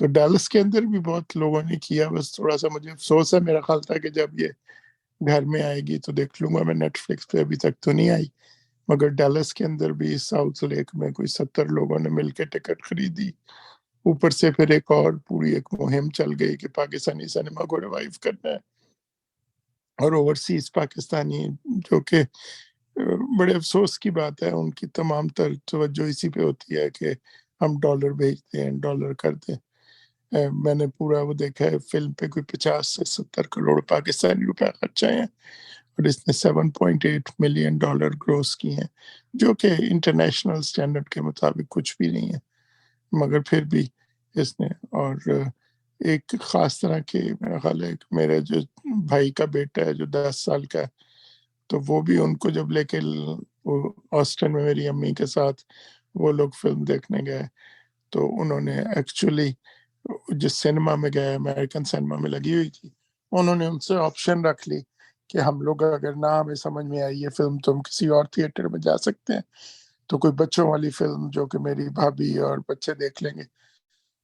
تو ڈیلس کے اندر بھی بہت لوگوں نے کیا. بس تھوڑا سا مجھے افسوس ہے, میرا خیال تھا کہ جب یہ گھر میں آئے گی تو دیکھ لوں گا میں نیٹ فلکس پہ, ابھی تک تو نہیں آئی. مگر ڈیلس کے اندر بھی ساؤتھ لیک میں کوئی 70 لوگوں نے مل کے ٹکٹ خریدی. اوپر سے پھر ایک اور پوری ایک مہم چل گئی کہ پاکستانی سنیما کو ریوائیو کرنا ہے, اور اوورسیز پاکستانی, جو کہ بڑے افسوس کی بات ہے, ان کی تمام تر توجہ اسی پہ ہوتی ہے کہ ہم ڈالر بھیجتے ہیں, ڈالر کر دیں. میں نے پورا وہ دیکھا ہے, فلم پہ کوئی 50 سے 70 کروڑ پاکستانی روپے خرچ آئے ہیں, اور اس نے $7.8 ملین گروس کی ہیں, جو کہ انٹرنیشنل سٹینڈرڈ کے مطابق کچھ بھی نہیں ہے. مگر پھر بھی اس نے, اور ایک خاص طرح کے میرا خیال ہے میرے جو بھائی کا بیٹا ہے جو 10 سال کا ہے, تو وہ بھی ان کو جب لے کے آسٹن میں میری امی کے ساتھ وہ لوگ فلم دیکھنے گئے, تو انہوں نے ایکچولی جس سینما میں گئے, امریکن سینما میں لگی ہوئی تھی, انہوں نے ان سے آپشن رکھ لی کہ ہم لوگ اگر نہ ہمیں سمجھ میں آئی یہ فلم تو ہم کسی اور تھیٹر میں جا سکتے ہیں, تو کوئی بچوں والی فلم جو کہ میری بھابھی اور بچے دیکھ لیں گے.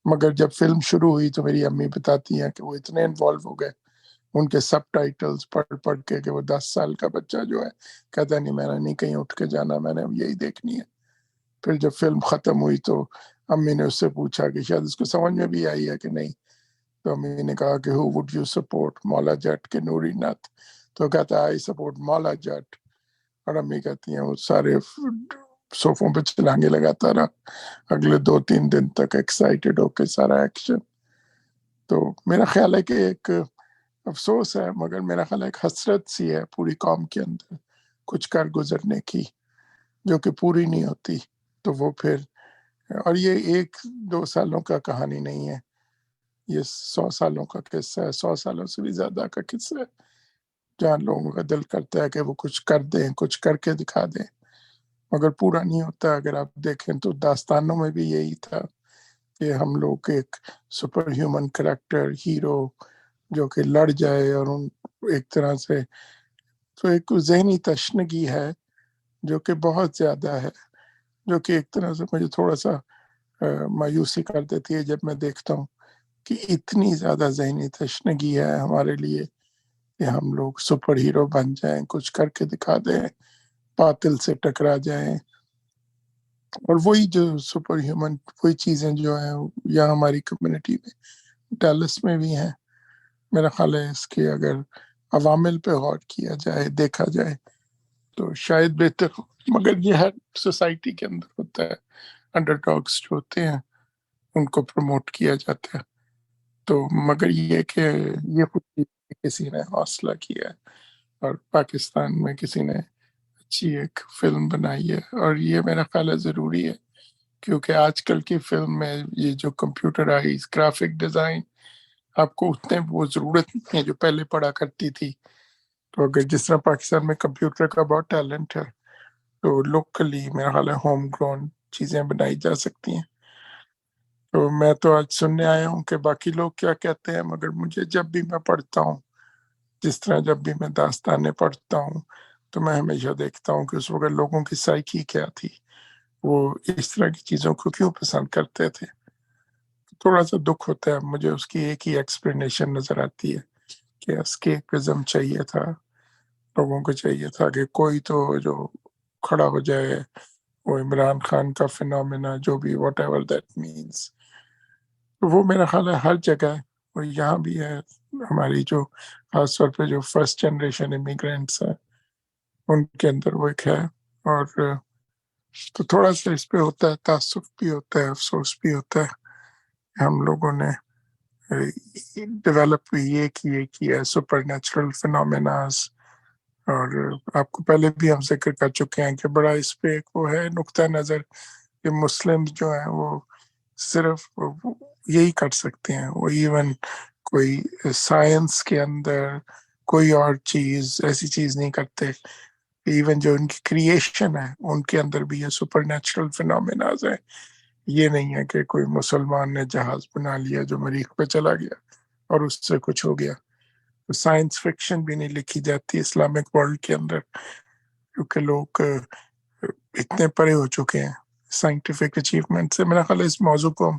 مگر جب فلم شروع ہوئی تو میری امی بتاتی ہیں کہ وہ اتنے انوالو ہو گئے ان کے سب ٹائٹلز پڑھ پڑھ کے کہ وہ 10 سال کا بچہ جو ہے کہتا نہیں میں نے نہیں کہیں اٹھ کے جانا, میں نے یہی دیکھنی ہے. پھر جب فلم ختم ہوئی تو امی نے اس سے پوچھا کہ شاید اس کو سمجھ میں بھی آئی ہے کہ نہیں, تو امی نے کہا کہ who would you support, مولا جٹ کے نوری ناتھ, تو کہتا ہے I support مولا جٹ, اور امی کہتی ہیں وہ سارے صوفوں پہ چلانگے لگاتا رہا اگلے 2-3 دن تک ایکسائٹیڈ ہو کے سارا ایکشن. تو میرا خیال ہے کہ ایک افسوس ہے, مگر میرا خیال ہے ایک حسرت سی ہے پوری قوم کے اندر کچھ کر گزرنے کی جو کہ پوری نہیں ہوتی. تو وہ پھر, اور یہ 1-2 سالوں کا کہانی نہیں ہے, یہ 100 سالوں کا قصہ ہے, 100 سالوں سے بھی زیادہ کا قصہ ہے, جہاں لوگوں کا دل کرتا ہے کہ وہ کچھ کر دیں, کچھ کر کے دکھا دیں, مگر پورا نہیں ہوتا. اگر آپ دیکھیں تو داستانوں میں بھی یہی تھا کہ ہم لوگ ایک سپر ہیومن کریکٹر, ہیرو جو کہ لڑ جائے, اور ان ایک طرح سے تو ایک ذہنی تشنگی ہے جو کہ بہت زیادہ ہے, جو کہ ایک طرح سے مجھے تھوڑا سا مایوسی کر دیتی ہے جب میں دیکھتا ہوں کہ اتنی زیادہ ذہنی تشنگی ہے ہمارے لیے کہ ہم لوگ سپر ہیرو بن جائیں, کچھ کر کے دکھا دیں, باطل سے ٹکرا جائیں. اور وہی جو سپر ہیومن وہی چیزیں جو ہیں یا ہماری کمیونٹی میں ڈیلس میں بھی ہیں. میرا خیال ہے اس کے اگر عوامل پہ غور کیا جائے, دیکھا جائے تو شاید بہتر ہو, مگر یہ ہر سوسائٹی کے اندر ہوتا ہے, انڈر ڈاگس جو ہوتے ہیں ان کو پروموٹ کیا جاتا ہے. تو مگر یہ کہ یہ خود کسی نے حوصلہ کیا ہے اور پاکستان میں کسی نے اچھی ایک فلم بنائی ہے, اور یہ میرا خیال ہے ضروری ہے, کیونکہ آج کل کی فلم میں یہ جو کمپیوٹرائز گرافک ڈیزائن آپ کو اتنے وہ ضرورت نہیں ہے جو پہلے پڑا کرتی تھی. تو اگر جس طرح پاکستان میں کمپیوٹر کا بہت ٹیلنٹ ہے تو لوکلی میرا خیال ہے ہوم گرون چیزیں بنائی جا سکتی ہیں. تو میں تو آج سننے آیا ہوں کہ باقی لوگ کیا کہتے ہیں, مگر مجھے جب بھی میں پڑھتا ہوں, جس طرح جب بھی میں داستانیں پڑھتا ہوں, تو میں ہمیشہ دیکھتا ہوں کہ اس وقت لوگوں کی سائیکی کیا تھی, وہ اس طرح کی چیزوں کو کیوں پسند کرتے تھے. تھوڑا سا دکھ ہوتا ہے مجھے, اس کی ایک ہی ایکسپلینیشن نظر آتی ہے کہ اسکیپزم چاہیے تھا, لوگوں کو چاہیے تھا کہ کوئی تو جو کھڑا ہو جائے, وہ عمران خان کا فینومینا جو بھی واٹ ایور دیٹ مینس, وہ میرا خیال ہے ہر جگہ ہے, اور یہاں بھی ہے. ہماری جو خاص طور پہ جو فرسٹ جنریشن امیگرینٹس ہیں ان کے اندر وہ ایک ہے, اور تو تھوڑا سا اس پہ ہوتا ہے, تعصب بھی ہوتا ہے, افسوس بھی ہوتا ہے. ہم لوگوں نے ڈیولپ یہ کیا سپر نیچرل فینومیناز, اور آپ کو پہلے بھی ہم ذکر کر چکے ہیں کہ بڑا اس پہ ایک وہ ہے نقطہ نظر کہ مسلم جو ہیں وہ صرف یہی کر سکتے ہیں, وہ ایون کوئی سائنس کے اندر کوئی اور چیز ایسی چیز نہیں کرتے. ایون جو ان کی کریشن ہے ان کے اندر بھی یہ سپر نیچرل فینومیناز ہیں. یہ نہیں ہے کہ کوئی مسلمان نے جہاز بنا لیا جو مریخ پہ چلا گیا اور اس سے کچھ ہو گیا. سائنس فکشن بھی نہیں لکھی جاتی اسلامک ورلڈ کے اندر, کیونکہ لوگ اتنے پرے ہو چکے ہیں سائنٹیفک اچیومنٹ سے. میرا خیال ہے اس موضوع کو ہم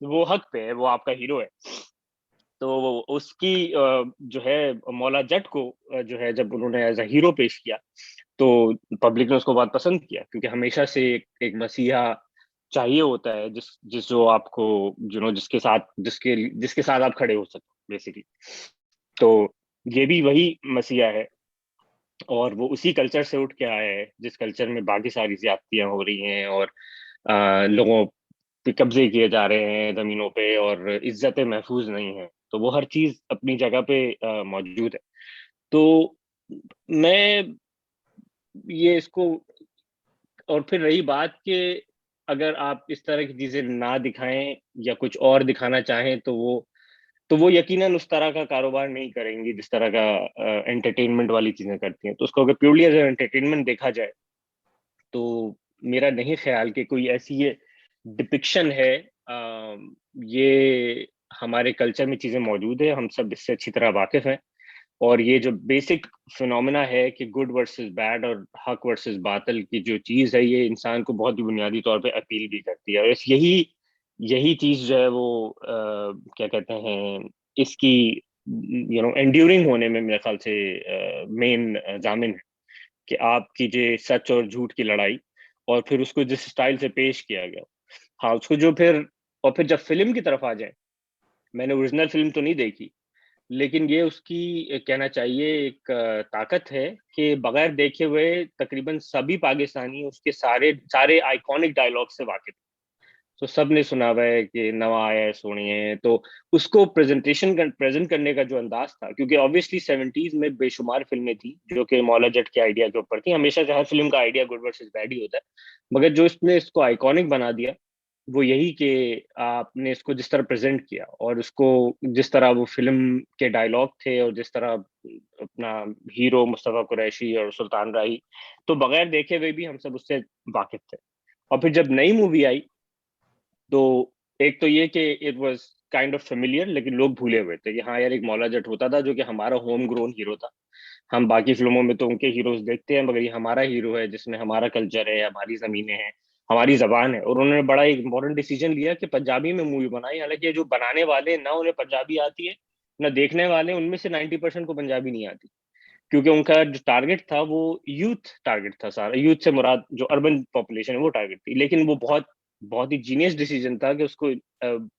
وہ حق پہ ہے, وہ آپ کا ہیرو ہے. تو اس کی جو ہے مولا جٹ کو جو ہے جب انہوں نے ایز اے ہیرو پیش کیا تو پبلک نے اس کو بہت پسند کیا, کیونکہ ہمیشہ سے ایک مسیحا چاہیے ہوتا ہے جس جو آپ کو جس کے ساتھ آپ کھڑے ہو سکتے بیسیکلی. تو یہ بھی وہی مسیحا ہے, اور وہ اسی کلچر سے اٹھ کے آیا ہے جس کلچر میں باقی ساری زیادتیاں ہو رہی ہیں اور لوگوں پہ قبضے کیے جا رہے ہیں زمینوں پہ, اور عزتیں محفوظ نہیں ہیں. تو وہ ہر چیز اپنی جگہ پہ موجود ہے. تو میں یہ اس کو, اور پھر رہی بات کہ اگر آپ اس طرح کی چیزیں نہ دکھائیں یا کچھ اور دکھانا چاہیں تو وہ یقیناً اس طرح کا کاروبار نہیں کریں گی جس طرح کا انٹرٹینمنٹ والی چیزیں کرتی ہیں. تو اس کو اگر پیورلی ایز اے انٹرٹینمنٹ دیکھا جائے تو میرا نہیں خیال کہ کوئی ایسی یہ ڈپکشن ہے. یہ ہمارے کلچر میں چیزیں موجود ہیں, ہم سب اس سے اچھی طرح واقف ہیں, اور یہ جو بیسک فنومینا ہے کہ گڈ ورسز بیڈ اور حق ورسز باطل کی جو چیز ہے, یہ انسان کو بہت ہی بنیادی طور پہ اپیل بھی کرتی ہے. اور یہی چیز جو ہے وہ کیا کہتے ہیں اس کی انڈیورنگ ہونے میں میرے خیال سے مین ضامن ہے کہ آپ کیجئے سچ اور جھوٹ کی لڑائی, اور پھر اس کو جس سٹائل سے پیش کیا گیا. ہاں اس کو پھر جب فلم کی طرف آ جائیں, میں نے اوریجنل فلم تو نہیں دیکھی, لیکن یہ اس کی کہنا چاہیے ایک طاقت ہے کہ بغیر دیکھے ہوئے تقریباً سبھی پاکستانی اس کے سارے آئیکونک ڈائلاگ سے واقف ہیں. تو سب نے سنا ہوا ہے کہ نوا آیا ہے سونیے, تو اس کو پریزنٹ کرنے کا جو انداز تھا, کیونکہ آبویسلی 70s میں بے شمار فلمیں تھیں جو کہ مولا جٹ کے آئیڈیا کے اوپر تھیں. ہمیشہ سے ہر فلم کا آئیڈیا گڈ ورسز بیڈ ہی ہوتا ہے, مگر جو اس نے اس کو آئیکونک بنا دیا وہ یہی کہ آپ نے اس کو جس طرح پریزنٹ کیا, اور اس کو جس طرح وہ فلم کے ڈائلاگ تھے, اور جس طرح اپنا ہیرو مصطفیٰ قریشی اور سلطان راہی, تو بغیر دیکھے ہوئے بھی ہم سب اس سے واقف تھے. اور پھر جب نئی مووی آئی تو ایک تو یہ کہ it was kind of familiar, لیکن لوگ بھولے ہوئے تھے کہ ہاں یار ایک مولا جٹ ہوتا تھا جو کہ ہمارا ہوم گرون ہیرو تھا. ہم باقی فلموں میں تو ان کے ہیروز دیکھتے ہیں, مگر یہ ہمارا ہیرو ہے جس میں ہمارا کلچر ہے, ہماری زمینیں ہیں, ہماری زبان ہے. اور انہوں نے بڑا ایک امپورٹنٹ ڈیسیجن لیا کہ پنجابی میں مووی بنائی, حالانکہ جو بنانے والے نہ انہیں پنجابی آتی ہے نہ دیکھنے والے ان میں سے 90% کو پنجابی نہیں آتی, کیونکہ ان کا جو ٹارگٹ تھا وہ یوتھ ٹارگٹ تھا. سارا یوتھ سے مراد جو اربن پاپولیشن ہے وہ ٹارگٹ تھی. لیکن وہ بہت ہی جینیس ڈیسیجن تھا کہ اس کو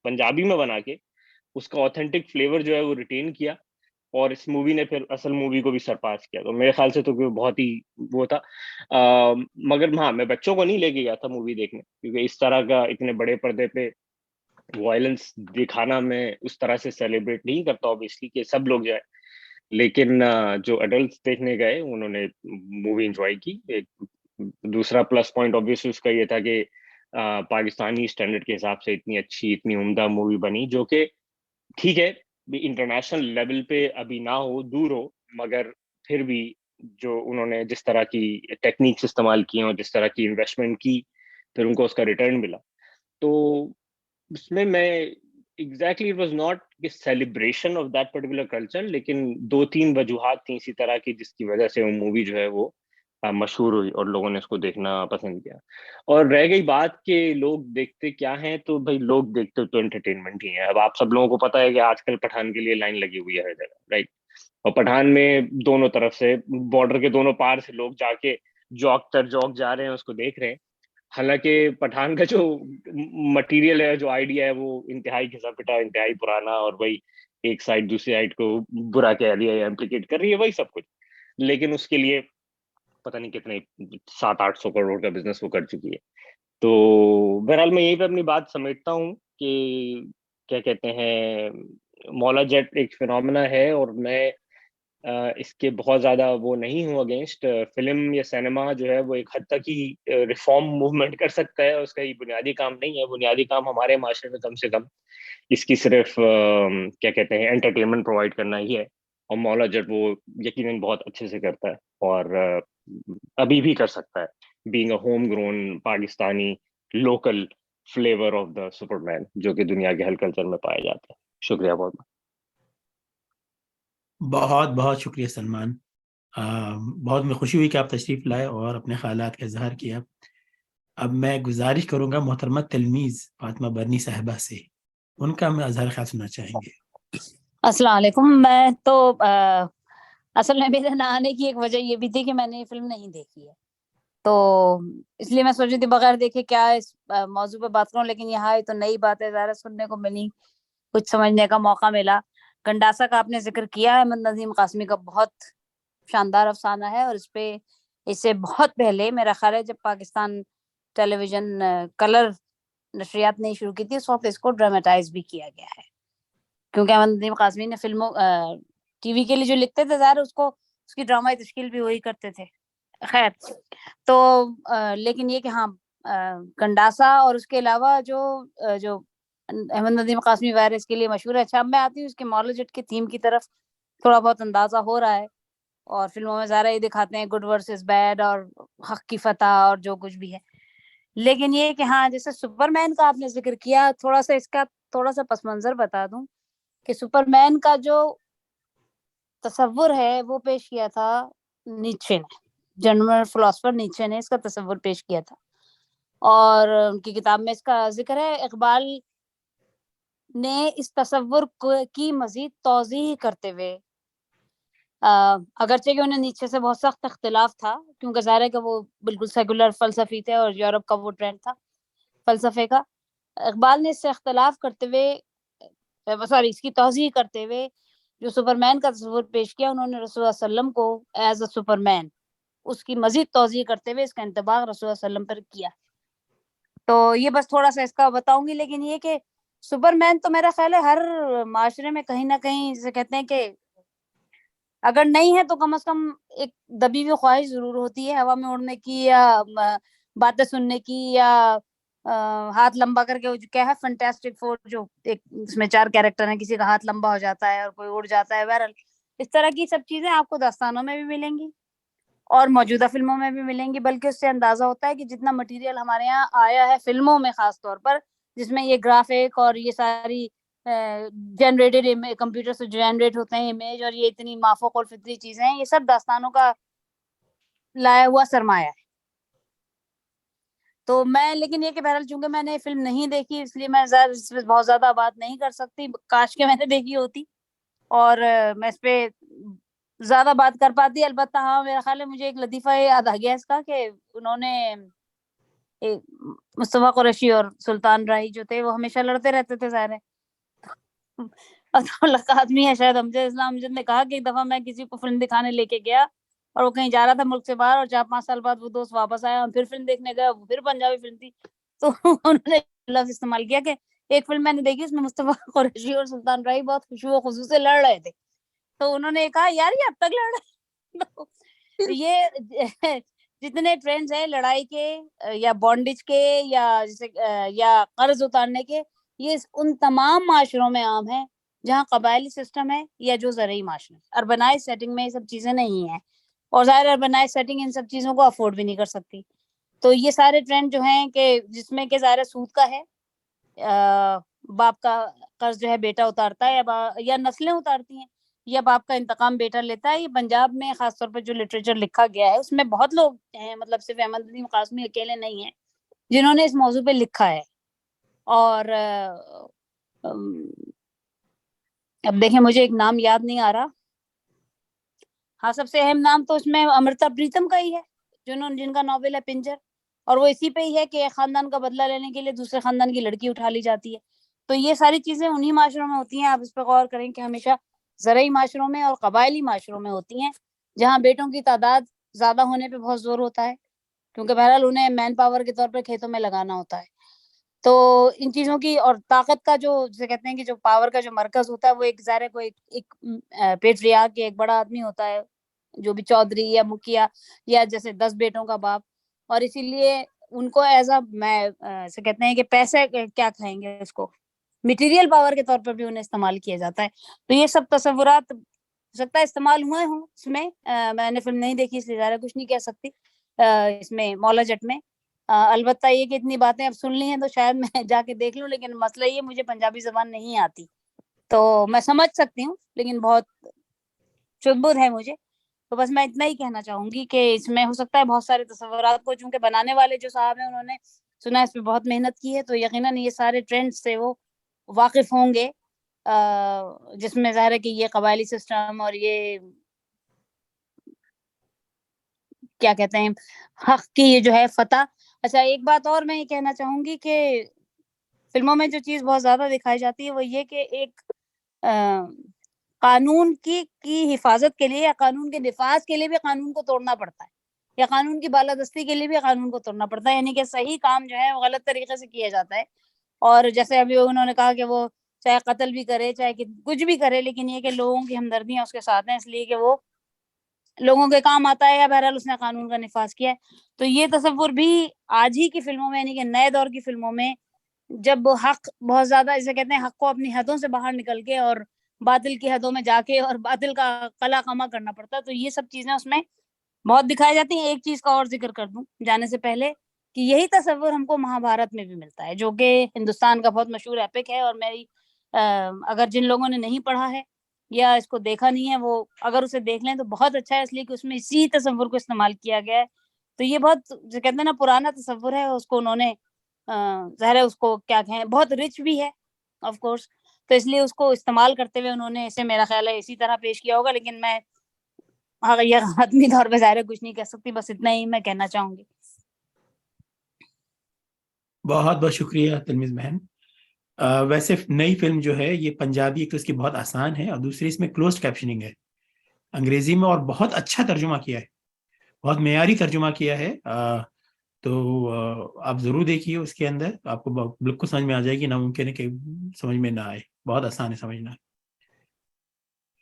پنجابی میں بنا کے اس کا آتھینٹک فلیور جو ہے وہ ریٹین کیا, اور اس مووی نے پھر اصل مووی کو بھی سرپاس کیا. تو میرے خیال سے تو بہت ہی وہ تھا. مگر ہاں میں بچوں کو نہیں لے کے گیا تھا مووی دیکھنے, کیونکہ اس طرح کا اتنے بڑے پردے پہ وائلنس دکھانا میں اس طرح سے سیلیبریٹ نہیں کرتا اوبیسلی کہ سب لوگ جائے. لیکن جو اڈلٹس دیکھنے گئے انہوں نے مووی انجوائے کی. ایک دوسرا پلس پوائنٹ اوبیسلی اس کا یہ تھا کہ پاکستانی اسٹینڈرڈ کے حساب سے اتنی اچھی اتنی عمدہ مووی بنی, جو کہ ٹھیک ہے انٹرنیشنل لیول پہ ابھی نہ ہو, دور ہو, مگر پھر بھی جو انہوں نے جس طرح کی ٹیکنیکس استعمال کی اور جس طرح کی انویسٹمنٹ کی, پھر ان کو اس کا ریٹرن ملا. تو اس میں exactly it was not celebration of that particular culture, لیکن 2-3 وجوہات تھیں اسی طرح کی جس کی وجہ سے وہ مووی جو ہے وہ مشہور ہوئی اور لوگوں نے اس کو دیکھنا پسند کیا. اور رہ گئی بات کہ لوگ دیکھتے کیا ہیں, تو بھائی لوگ دیکھتے تو انٹرٹینمنٹ ہی ہے. اب آپ سب لوگوں کو پتا ہے کہ آج کل پٹھان کے لیے لائن لگی ہوئی ہے ہر جگہ, رائٹ. اور پٹھان میں دونوں طرف سے بارڈر کے دونوں پار سے لوگ جا کے جوک جا رہے ہیں, اس کو دیکھ رہے ہیں. حالانکہ پٹھان کا جو مٹیریل ہے, جو آئیڈیا ہے, وہ انتہائی گھسا پٹا, انتہائی پرانا, اور وہی ایک سائڈ دوسری سائڈ کو برا کہہ دیا یا امپلیکیٹ کر رہی ہے, وہی سب کچھ. لیکن اس کے لیے پتہ نہیں کتنے 700-800 کروڑ کا بزنس وہ کر چکی ہے. تو بہرحال میں یہیں پہ اپنی بات سمیٹتا ہوں کہ کیا کہتے ہیں, مولا جٹ ایک فنومینا ہے, اور میں اس کے بہت زیادہ وہ نہیں ہوں اگینسٹ. فلم یا سینما جو ہے وہ ایک حد تک ہی ریفارم موومنٹ کر سکتا ہے, اس کا یہ بنیادی کام نہیں ہے. بنیادی کام ہمارے معاشرے میں کم سے کم اس کی صرف کیا کہتے ہیں انٹرٹینمنٹ پرووائڈ کرنا ہی ہے, اور مولا جٹ وہ یقیناً بہت اچھے سے کرتا ہے, اور ابھی بھی کر سکتا ہے, being a home grown Pakistani local flavour of the superman جو کہ دنیا کے ہر کلچر میں پائے جاتے ہیں. شکریہ بہت بہت بہت شکریہ سلمان. بہت میں خوشی ہوئی کہ آپ تشریف لائے اور اپنے خیالات کا اظہار کیا. اب میں گزارش کروں گا محترمہ تلمیذ فاطمہ برنی صاحبہ سے ان کا ہم اظہار خیال سننا چاہیں گے. السلام علیکم. میں تو اصل میں میرے نہ آنے کی ایک وجہ یہ بھی تھی کہ میں نے یہ فلم نہیں دیکھی ہے, تو اس لیے میں سوچی تھی بغیر دیکھے کیا اس موضوع پہ بات کروں, لیکن یہاں تو نئی باتیں ظاہر سننے کو ملی, کچھ سمجھنے کا موقع ملا. گنڈاسا کا آپ نے ذکر کیا ہے, احمد نظیم قاسمی کا بہت شاندار افسانہ ہے, اور اس سے بہت پہلے میرا خیال ہے جب پاکستان ٹیلی ویژن کلر نشریات نہیں شروع کی تھی, اس وقت اس کو ڈراماٹائز بھی کیا گیا ہے, کیونکہ احمد نظیم قاسمی نے فلموں ٹی وی کے لیے جو لکھتے تھے ظاہر اس کی ڈرامائی تشکیل بھی وہی کرتے تھے. خیر, تو لیکن یہ کہ ہاں گنڈاسا اور اس کے علاوہ جو احمد ندیم قاسمی وائرس کے لیے مشہور ہے. اچھا, اب میں آتی ہوں اس کے مولا جٹ کے تھیم کی طرف. تھوڑا بہت اندازہ ہو رہا ہے, اور فلموں میں ظاہر یہ دکھاتے ہیں گڈ ورسز بیڈ اور حق کی فتح اور جو کچھ بھی ہے, لیکن یہ کہ ہاں جیسے سپر مین کا آپ نے ذکر کیا, تھوڑا سا اس کا تھوڑا سا پس منظر بتا دوں کہ سپر مین کا جو تصور ہے وہ پیش کیا تھا نیچے نے, جرمن فلاسفر نیچے نے اس کا تصور پیش کیا تھا, اور ان کی کتاب میں اس کا ذکر ہے. اقبال نے اس تصور کی مزید توضیح کرتے ہوئے, اگرچہ کہ انہیں نیچے سے بہت سخت اختلاف تھا, کیونکہ ظاہر ہے کہ وہ بالکل سیکولر فلسفی تھے اور یورپ کا وہ ٹرینڈ تھا فلسفے کا. اقبال نے اس سے اختلاف کرتے ہوئے اس کی توضیح کرتے ہوئے جو سپر مین کا تصور پیش کیا, انہوں نے رسول اللہ علیہ وسلم کو ایز اے سپر مین اس کی مزید توضیح کرتے ہوئے اس کا انطباق رسول اللہ علیہ وسلم پر کیا. تو یہ بس تھوڑا سا اس کا بتاؤں گی, لیکن یہ کہ سپر مین تو میرا خیال ہے ہر معاشرے میں کہیں نہ کہیں جسے کہتے ہیں کہ اگر نہیں ہے تو کم از کم ایک دبی ہوئی خواہش ضرور ہوتی ہے ہوا میں اڑنے کی, یا باتیں سننے کی, یا ہاتھ لمبا کر کے کیا ہے فنٹاسٹک فور, جو ایک اس میں 4 کیریکٹر ہیں, کسی کا ہاتھ لمبا ہو جاتا ہے اور کوئی اڑ جاتا ہے. بہرحال اس طرح کی سب چیزیں آپ کو داستانوں میں بھی ملیں گی اور موجودہ فلموں میں بھی ملیں گی, بلکہ اس سے اندازہ ہوتا ہے کہ جتنا مٹیریل ہمارے یہاں آیا ہے فلموں میں خاص طور پر, جس میں یہ گرافک اور یہ ساری جنریٹڈ کمپیوٹر سے جنریٹ ہوتے ہیں امیج, اور یہ اتنی مافوق اور فطری چیزیں ہیں, یہ سب داستانوں کا لایا ہوا سرمایہ ہے. تو میں, لیکن یہ کہ بہرحال چونکہ میں نے فلم نہیں دیکھی اس لیے میں اس پہ بہت زیادہ بات نہیں کر سکتی, کاش کہ میں نے دیکھی ہوتی اور میں اس پہ زیادہ بات کر پاتی. البتہ ہاں میرا خیال ہے مجھے ایک لطیفہ یاد آ گیا اس کا, کہ انہوں نے مصطفیٰ قریشی اور سلطان راہی جو تھے وہ ہمیشہ لڑتے رہتے تھے ظاہر ہے. آدمی ہے شاید امجد نے کہا کہ ایک دفعہ میں کسی کو فلم دکھانے لے کے گیا اور وہ کہیں جا رہا تھا ملک سے باہر, اور 4-5 سال بعد وہ دوست واپس آیا, ہم پھر فلم دیکھنے گئے, وہ پھر پنجابی فلم تھی, تو انہوں نے لفظ استعمال کیا کہ ایک فلم میں نے دیکھی اس میں مصطفیٰ قریشی اور سلطان راہی بہت خشوع و خضوع سے لڑ رہے تھے, تو انہوں نے کہا یار یہ اب تک لڑ رہے. یہ جتنے ٹرینڈز ہیں لڑائی کے یا بانڈیج کے یا قرض اتارنے کے, یہ ان تمام معاشروں میں عام ہے جہاں قبائلی سسٹم ہے یا جو زرعی معاشرے. اربنائز سیٹنگ میں یہ سب چیزیں نہیں ہیں, اور ظاہر اربنائز سیٹنگ ان سب چیزوں کو افورڈ بھی نہیں کر سکتی. تو یہ سارے ٹرینڈ جو ہیں کہ جس میں کہ ظاہر سود کا ہے, باپ کا قرض جو ہے بیٹا اتارتا ہے یا نسلیں اتارتی ہیں, یا باپ کا انتقام بیٹا لیتا ہے. یہ پنجاب میں خاص طور پر جو لٹریچر لکھا گیا ہے اس میں بہت لوگ ہیں, مطلب صرف احمد نظیم قاسمی اکیلے نہیں ہیں جنہوں نے اس موضوع پہ لکھا ہے. اور اب دیکھیں مجھے ایک نام یاد نہیں آ رہا, ہاں سب سے اہم نام تو اس میں امرتا پریتم کا ہی ہے جن کا ناول ہے پنجر, اور وہ اسی پہ ہی ہے کہ خاندان کا بدلہ لینے کے لیے دوسرے خاندان کی لڑکی اٹھا لی جاتی ہے. تو یہ ساری چیزیں انہی معاشروں میں ہوتی ہیں. آپ اس پہ غور کریں کہ ہمیشہ زرعی معاشروں میں اور قبائلی معاشروں میں ہوتی ہیں, جہاں بیٹوں کی تعداد زیادہ ہونے پہ بہت زور ہوتا ہے, کیونکہ بہرحال انہیں مین پاور کے طور پر کھیتوں میں لگانا ہوتا ہے. تو ان چیزوں کی اور طاقت کا جو جسے کہتے ہیں کہ جو پاور کا جو مرکز ہوتا ہے وہ ایک ظاہر کو ایک پیٹریارک کے ایک بڑا آدمی ہوتا ہے, جو بھی چودھری یا مکھیا یا جیسے 10 بیٹوں کا باپ, اور اسی لیے ان کو ایز سے کہتے ہیں کہ پیسے کیا کہیں گے اس کو, مٹیریل پاور کے طور پر بھی انہیں استعمال کیا جاتا ہے. تو یہ سب تصورات ہو سکتا ہے استعمال ہوئے ہوں اس میں نے فلم نہیں دیکھی اس لیے ظاہر کچھ نہیں کہہ سکتی اس میں مولا جٹ میں. البتہ یہ کہ اتنی باتیں اب سن لی ہیں تو شاید میں جا کے دیکھ لوں, لیکن مسئلہ یہ مجھے پنجابی زبان نہیں آتی, تو میں سمجھ سکتی ہوں لیکن بہت شدبد ہے مجھے. تو بس میں اتنا ہی کہنا چاہوں گی کہ اس میں ہو سکتا ہے بہت سارے تصورات کو, چونکہ بنانے والے جو صاحب ہیں انہوں نے سنا اس پہ بہت محنت کی ہے, تو یقیناً یہ سارے ٹرینڈ سے وہ واقف ہوں گے، جس میں ظاہر ہے کہ یہ قبائلی سسٹم اور یہ کیا کہتے ہیں حق کی یہ جو ہے فتح. اچھا ایک بات اور میں یہ کہنا چاہوں گی کہ فلموں میں جو چیز بہت زیادہ دکھائی جاتی ہے وہ یہ کہ ایک قانون کی حفاظت کے لیے یا قانون کے نفاذ کے لیے بھی قانون کو توڑنا پڑتا ہے، یا قانون کی بالادستی کے لیے بھی قانون کو توڑنا پڑتا ہے، یعنی کہ صحیح کام جو ہے وہ غلط طریقے سے کیا جاتا ہے. اور جیسے ابھی انہوں نے کہا کہ وہ چاہے قتل بھی کرے چاہے کچھ بھی کرے، لیکن یہ کہ لوگوں کی ہمدردیاں اس کے ساتھ ہیں، اس لیے کہ وہ لوگوں کے کام آتا ہے، یا بہرحال اس نے قانون کا نفاذ کیا ہے. تو یہ تصور بھی آج ہی کی فلموں میں، یعنی کہ نئے دور کی فلموں میں، جب حق بہت زیادہ اسے کہتے ہیں حق کو اپنی حدوں سے باہر نکل کے اور باطل کی حدوں میں جا کے اور باطل کا قلع قمع کرنا پڑتا ہے، تو یہ سب چیزیں اس میں بہت دکھائی جاتی ہیں. ایک چیز کا اور ذکر کر دوں جانے سے پہلے کہ یہی تصور ہم کو مہابھارت میں بھی ملتا ہے، جو کہ ہندوستان کا بہت مشہور ایپک ہے. اور میری اگر جن لوگوں نے نہیں پڑھا ہے یا اس کو دیکھا نہیں ہے، وہ اگر اسے دیکھ لیں تو بہت اچھا ہے، اس لیے کہ اس میں اسی تصور کو استعمال کیا گیا ہے. تو یہ بہت جو کہتے ہیں نا پرانا تصور ہے، اس کو انہوں نے ظاہر ہے اس کو کیا کہیں بہت رچ بھی ہے آف کورس، تو اس لیے اس کو استعمال کرتے ہوئے انہوں نے اسے میرا خیال ہے اسی طرح پیش کیا ہوگا. لیکن میں یہ حتمی طور پہ ظاہر ہے کچھ نہیں کہہ سکتی، بس اتنا ہی میں کہنا چاہوں گی. بہت بہت شکریہ تلمیز بہن. ویسے نئی فلم جو ہے یہ پنجابی، ایک تو اس کی بہت آسان ہے اور دوسری اس میں کلوزڈ کیپشننگ ہے انگریزی میں، اور بہت اچھا ترجمہ کیا ہے، بہت معیاری ترجمہ کیا ہے. تو آپ ضرور دیکھیے، اس کے اندر آپ کو بالکل سمجھ میں آ جائے گی، ناممکن ہے کہ سمجھ میں نہ آئے، بہت آسان ہے سمجھنا.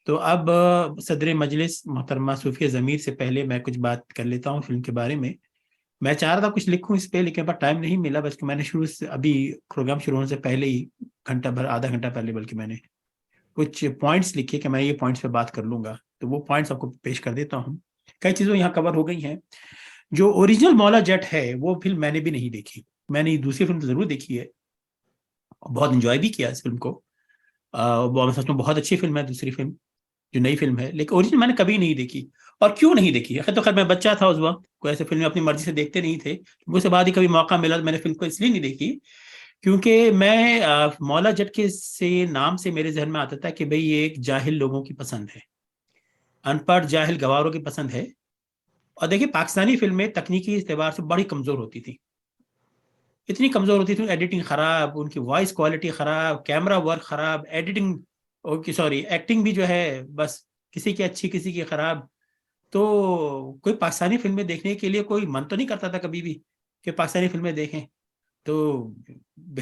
تو اب صدر مجلس محترمہ صوفیہ ضمیر سے پہلے میں کچھ بات کر لیتا ہوں فلم کے بارے میں. میں چاہ رہا تھا کچھ لکھوں اس پہ، لیکن بس ٹائم نہیں ملا. بس میں نے شروع سے ابھی پروگرام شروع ہونے سے پہلے ہی آدھا گھنٹہ پہلے بلکہ میں نے کچھ پوائنٹس لکھے کہ میں یہ پوائنٹس پہ بات کر لوں گا، تو وہ پوائنٹس آپ کو پیش کر دیتا ہوں. کئی چیزیں یہاں کور ہو گئی ہیں. جو اوریجنل مولا جٹ ہے وہ فلم میں نے بھی نہیں دیکھی. میں نے دوسری فلم ضرور دیکھی ہے، بہت انجوائے بھی کیا اس فلم کو. سچ میں بہت اچھی فلم ہے دوسری فلم جو نئی فلم ہے، لیکن اوریجنل میں نے کبھی نہیں دیکھی. اور کیوں نہیں دیکھی؟ تو خیر میں بچہ تھا اس وقت، کوئی ایسے فلمیں اپنی مرضی سے دیکھتے نہیں تھے. اس کے بعد ہی کبھی موقع ملا، میں نے فلم کو اس لیے نہیں دیکھی کیونکہ میں مولا جٹ کے سے نام سے میرے ذہن میں آتا تھا کہ بھئی یہ ایک جاہل لوگوں کی پسند ہے، ان پڑھ جاہل گواروں کی پسند ہے. اور دیکھیں پاکستانی فلمیں تکنیکی اعتبار سے بڑی کمزور ہوتی تھی، اتنی کمزور ہوتی تھی، ایڈیٹنگ خراب، ان کی وائس کوالٹی خراب، کیمرہ ورک خراب، ایکٹنگ بھی جو ہے بس کسی کی اچھی کسی کی خراب. تو کوئی پاکستانی فلمیں دیکھنے کے لیے کوئی من تو نہیں کرتا تھا کبھی بھی کہ پاکستانی فلمیں دیکھیں. تو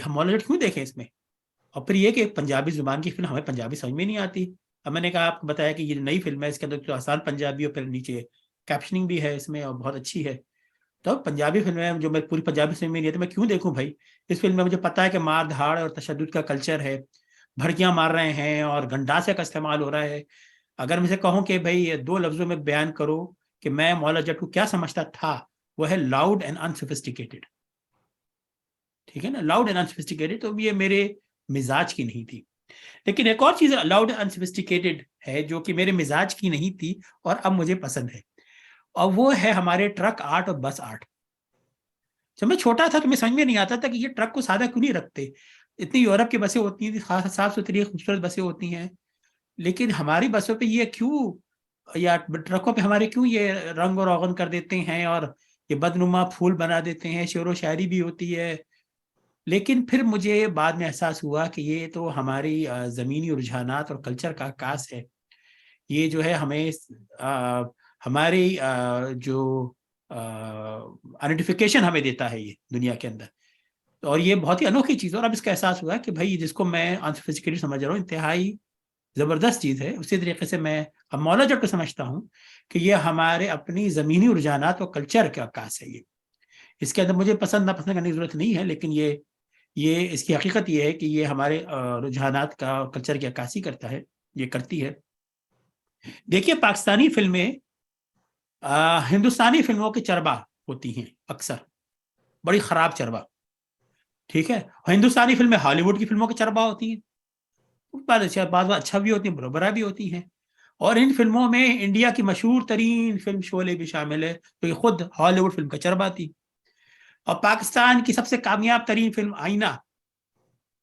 ہم مولا جٹ کیوں دیکھیں اس میں؟ اور پھر یہ کہ پنجابی زبان کی فلم، ہمیں پنجابی سمجھ میں نہیں آتی. اب میں نے کہا آپ کو بتایا کہ یہ نئی فلم ہے، اس کے اندر تو آسان پنجابی اور پھر نیچے کیپشننگ بھی ہے اس میں اور بہت اچھی ہے. تو پنجابی فلمیں جو میں پوری پنجابی سمجھ میں نہیں آتی، میں کیوں دیکھوں بھائی؟ اس فلم میں مجھے پتا ہے کہ مار دھاڑ اور تشدد کا کلچر ہے، بھڑکیاں مار رہے ہیں اور گنڈاسے کا استعمال ہو رہا ہے. اگر مجھے کہوں کہ بھائی دو لفظوں میں بیان کرو کہ میں مولا جٹ کو کیا سمجھتا تھا، وہ ہے لاؤڈ اینڈ انسوفسٹیکیٹڈ. ٹھیک ہے نا، لاؤڈ اینڈ انسوفسٹیکیٹڈ. تو یہ میرے مزاج کی نہیں تھی. لیکن ایک اور چیز لاؤڈ اینڈ انسوفسٹیکیٹڈ ہے جو کہ میرے مزاج کی نہیں تھی اور اب مجھے پسند ہے، اور وہ ہے ہمارے ٹرک آرٹ اور بس آرٹ. جب میں چھوٹا تھا تو میں سمجھ میں نہیں آتا تھا کہ یہ ٹرک کو سادہ کیوں نہیں رکھتے. اتنی یورپ کی بسیں ہوتی ہیں، صاف ستھری خوبصورت بسیں ہوتی ہیں، لیکن ہماری بسوں پہ یہ کیوں، یا ٹرکوں پہ ہمارے کیوں یہ رنگ و روغن کر دیتے ہیں اور یہ بدنما پھول بنا دیتے ہیں، شعر و شاعری بھی ہوتی ہے. لیکن پھر مجھے بعد میں احساس ہوا کہ یہ تو ہماری زمینی رجحانات اور کلچر کا عکاس ہے. یہ جو ہے ہمیں ہماری جو آئیڈینٹیفیکیشن ہمیں دیتا ہے یہ دنیا کے اندر. اور یہ بہت ہی انوکھی چیز ہے. اور اب اس کا احساس ہوا کہ بھائی جس کو میں انسوفسٹیکیٹڈ سمجھ رہا ہوں، انتہائی زبردست چیز ہے. اسی طریقے سے میں اب مولا جٹ کو سمجھتا ہوں کہ یہ ہمارے اپنی زمینی رجحانات اور کلچر کا عکاس ہے. یہ اس کے اندر مجھے پسند ناپسند کرنے کی ضرورت نہیں ہے، لیکن یہ اس کی حقیقت یہ ہے کہ یہ ہمارے رجحانات کا اور کلچر کی عکاسی کرتا ہے، یہ کرتی ہے. دیکھیے پاکستانی فلمیں ہندوستانی فلموں کے چربا ہوتی ہیں، اکثر بڑی خراب چربا. ٹھیک ہے، ہندوستانی فلمیں ہالی ووڈ کی فلموں کے چربا ہوتی ہیں، بعض اچھا بھی ہوتی ہیں، برابر بھی ہوتی ہیں. اور ان فلموں میں انڈیا کی مشہور ترین فلم شعلے بھی شامل ہے، تو یہ خود ہالی ووڈ فلم کا چربا تھی. اور پاکستان کی سب سے کامیاب ترین فلم آئینہ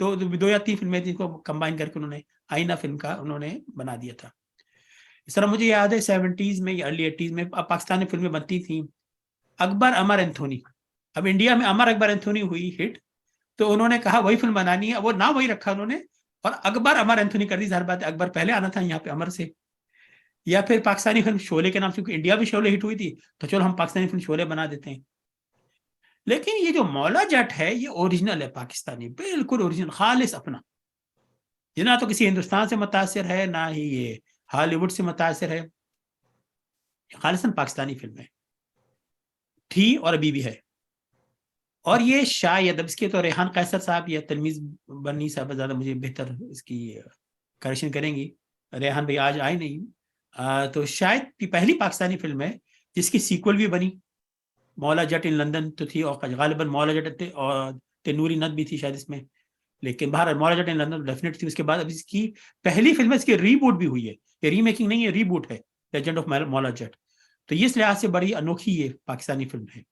2 یا 3 فلمیں تھیں کو کمبائن کر کے انہوں نے آئینہ فلم کا انہوں نے بنا دیا تھا. اس طرح مجھے یاد ہے 70s میں یا ارلی 80s میں پاکستانی فلمیں بنتی تھیں. اکبر امر اینتھونی, اب انڈیا میں امر اکبر اینتھونی ہوئی ہٹ, تو انہوں نے کہا وہی فلم بنانی ہے, وہ نہ وہی رکھا انہوں نے اور اکبر امر اینتھونی کر دی. ظاہر بات ہے اکبر پہلے آنا تھا یہاں پہ امر سے. یا پھر پاکستانی فلم شعلے کے نام سے, کیونکہ انڈیا بھی شعلے ہٹ ہوئی تھی تو چلو ہم پاکستانی فلم شعلے بنا دیتے ہیں. لیکن یہ جو مولا جٹ ہے یہ اوریجنل ہے پاکستانی, بالکل اوریجنل, خالص اپنا. یہ نہ تو کسی ہندوستان سے متاثر ہے نہ ہی یہ ہالی ووڈ سے متاثر ہے, خالصاً پاکستانی فلم ہے, تھی اور ابھی بھی ہے. اور یہ شاید اب اس کے تو ریحان قیصر صاحب یا تلمیز بنی صاحب زیادہ مجھے بہتر اس کی کریکشن کریں گی, ریحان بھائی آج آئے نہیں, تو شاید پہلی پاکستانی فلم ہے جس کی سیکول بھی بنی. مولا جٹ ان لندن تو تھی اور غالباً مولا جٹ اور تنوری نت بھی تھی شاید اس میں, لیکن باہر مولا جٹ ان لندن ڈیفینیٹ تھی. اس کے بعد اب اس کی پہلی فلم ہے, اس کی ری بوٹ بھی ہوئی ہے, یہ ری میکنگ نہیں ہے, ری بوٹ ہے, لیجنڈ آف مولا جٹ. تو یہ اس لحاظ سے بڑی انوکھی یہ پاکستانی فلم ہے.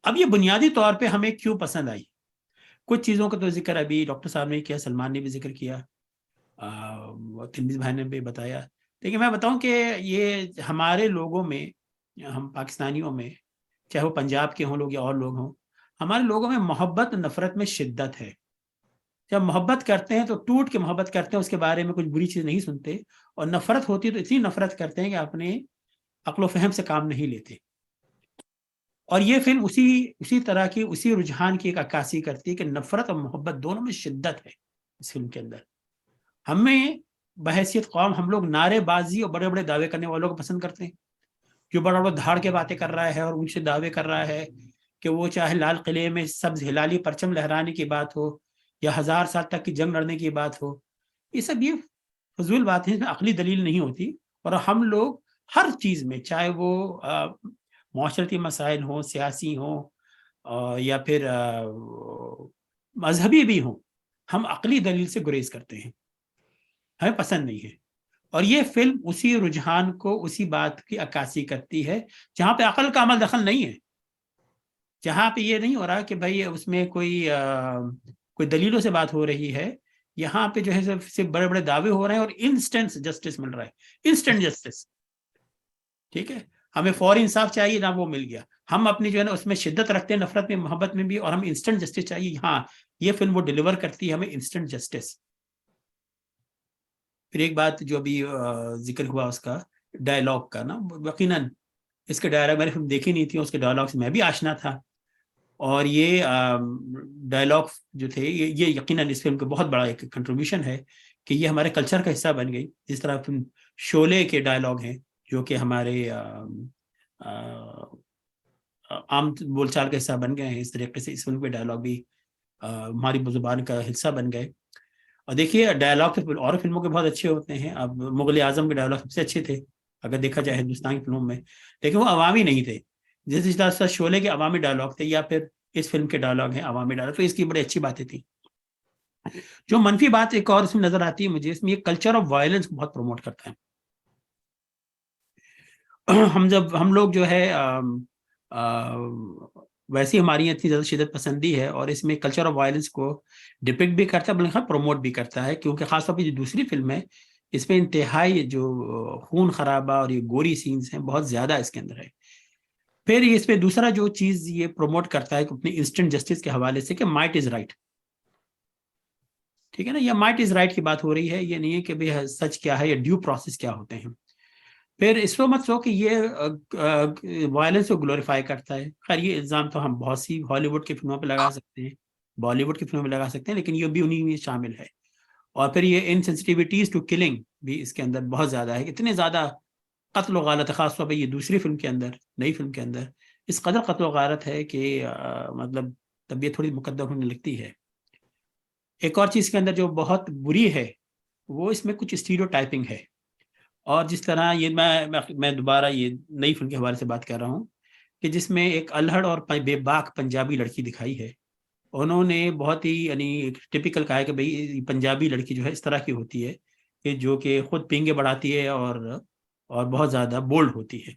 اب یہ بنیادی طور پہ ہمیں کیوں پسند آئی, کچھ چیزوں کا تو ذکر ابھی ڈاکٹر صاحب نے کیا, سلمان نے بھی ذکر کیا, تلمیز بھائی نے بھی بتایا. لیکن میں بتاؤں کہ یہ ہمارے لوگوں میں, ہم پاکستانیوں میں, چاہے وہ پنجاب کے ہوں لوگ یا اور لوگ ہوں, ہمارے لوگوں میں محبت نفرت میں شدت ہے. جب محبت کرتے ہیں تو ٹوٹ کے محبت کرتے ہیں, اس کے بارے میں کچھ بری چیز نہیں سنتے, اور نفرت ہوتی ہے تو اتنی نفرت کرتے ہیں کہ اپنے عقل و فہم سے کام نہیں لیتے. اور یہ فلم اسی طرح کی اسی رجحان کی ایک عکاسی کرتی ہے کہ نفرت اور محبت دونوں میں شدت ہے اس فلم کے اندر. ہمیں بحیثیت قوم ہم لوگ نعرے بازی اور بڑے بڑے دعوے کرنے والوں کو پسند کرتے ہیں, جو بڑا بڑا دھاڑ کے باتیں کر رہا ہے اور ان سے دعوے کر رہا ہے کہ وہ چاہے لال قلعے میں سبز ہلالی پرچم لہرانے کی بات ہو یا 1000 سال تک کی جنگ لڑنے کی بات ہو. یہ سب یہ فضول باتیں ہیں, عقلی دلیل نہیں ہوتی. اور ہم لوگ ہر چیز میں, چاہے وہ معاشرتی مسائل ہوں, سیاسی ہوں یا پھر مذہبی بھی ہوں, ہم عقلی دلیل سے گریز کرتے ہیں, ہمیں پسند نہیں ہے. اور یہ فلم اسی رجحان کو, اسی بات کی عکاسی کرتی ہے جہاں پہ عقل کا عمل دخل نہیں ہے, جہاں پہ یہ نہیں ہو رہا کہ بھائی اس میں کوئی دلیلوں سے بات ہو رہی ہے. یہاں پہ جو ہے صرف بڑے بڑے دعوے ہو رہے ہیں اور انسٹنٹ جسٹس مل رہا ہے, انسٹنٹ جسٹس. ٹھیک ہے, ہمیں فوری انصاف چاہیے, نہ وہ مل گیا. ہم اپنی جو ہے نا اس میں شدت رکھتے ہیں, نفرت میں محبت میں بھی, اور ہم انسٹنٹ جسٹس چاہیے. ہاں یہ فلم وہ ڈیلیور کرتی ہے ہمیں انسٹنٹ جسٹس. پھر ایک بات جو ابھی ذکر ہوا اس کا ڈائلاگ کا نا, یقیناً اس کے ڈائلاگ میں نے فلم دیکھی نہیں تھی, اس کے ڈائلاگ سے میں بھی آشنا تھا. اور یہ ڈائلاگ جو تھے یہ یقیناً اس فلم کا بہت بڑا ایک کنٹریبیوشن ہے کہ یہ ہمارے کلچر کا حصہ بن گئی. جس طرح فلم شعلے کے ڈائلاگ ہیں جو کہ ہمارے عام بول چال کا حصہ بن گئے ہیں, اس طریقے سے اس فلم کے ڈائلاگ بھی ہماری زبان کا حصہ بن گئے. اور دیکھیے ڈائلاگ اور فلموں کے بہت اچھے ہوتے ہیں. اب مغل اعظم کے ڈائلاگ سب سے اچھے تھے اگر دیکھا جائے ہندوستان کی فلموں میں, لیکن وہ عوامی نہیں تھے. جس طرح شعلے کے عوامی ڈائلاگ تھے یا پھر اس فلم کے ڈائلاگ ہیں عوامی ڈائلاگ, تو اس کی بڑی اچھی باتیں تھیں. جو منفی بات ایک اور اس میں نظر آتی ہے مجھے, اس میں یہ کلچر آف وائلنس کو بہت پروموٹ کرتا ہے. ہم لوگ جو ہے ویسے ہماری اتنی زیادہ شدت پسندی ہے, اور اس میں کلچر آف وائلنس کو ڈپکٹ بھی کرتا ہے بلکہ پروموٹ بھی کرتا ہے, کیونکہ خاص طور پہ جو دوسری فلم ہے اس میں انتہائی جو خون خرابہ اور یہ گوری سینز ہیں بہت زیادہ اس کے اندر ہے. پھر اس پہ دوسرا جو چیز یہ پروموٹ کرتا ہے کہ اپنی انسٹنٹ جسٹس کے حوالے سے کہ مائٹ از رائٹ. ٹھیک ہے نا, یہ مائٹ از رائٹ کی بات ہو رہی ہے, یہ نہیں ہے کہ بھئی سچ کیا ہے یا ڈیو پروسیس کیا ہوتے ہیں. پھر اس کو مت سو کہ یہ وائلنس کو گلوریفائی کرتا ہے. خیر یہ الزام تو ہم بہت سی ہالی ووڈ کی فلموں پہ لگا سکتے ہیں, بالی ووڈ کی فلموں پہ لگا سکتے ہیں, لیکن یہ بھی انہیں میں شامل ہے. اور پھر یہ انسینسٹیوٹیز ٹو کلنگ بھی اس کے اندر بہت زیادہ ہے. اتنے زیادہ قتل و غارت, خاص طور پہ یہ دوسری فلم کے اندر, نئی فلم کے اندر اس قدر قتل و غارت ہے کہ مطلب طبیعت تھوڑی مقدر ہونے لگتی ہے. ایک اور چیز کے اندر جو بہت بری ہے وہ اس میں کچھ اسٹیریو ٹائپنگ ہے. اور جس طرح یہ میں دوبارہ یہ نئی فلم کے حوالے سے بات کر رہا ہوں کہ جس میں ایک الہڑ اور بے باک پنجابی لڑکی دکھائی ہے. انہوں نے بہت ہی یعنی ٹپیکل کہا ہے کہ بھئی پنجابی لڑکی جو ہے اس طرح کی ہوتی ہے کہ جو کہ خود پینگے بڑھاتی ہے اور بہت زیادہ بولڈ ہوتی ہے.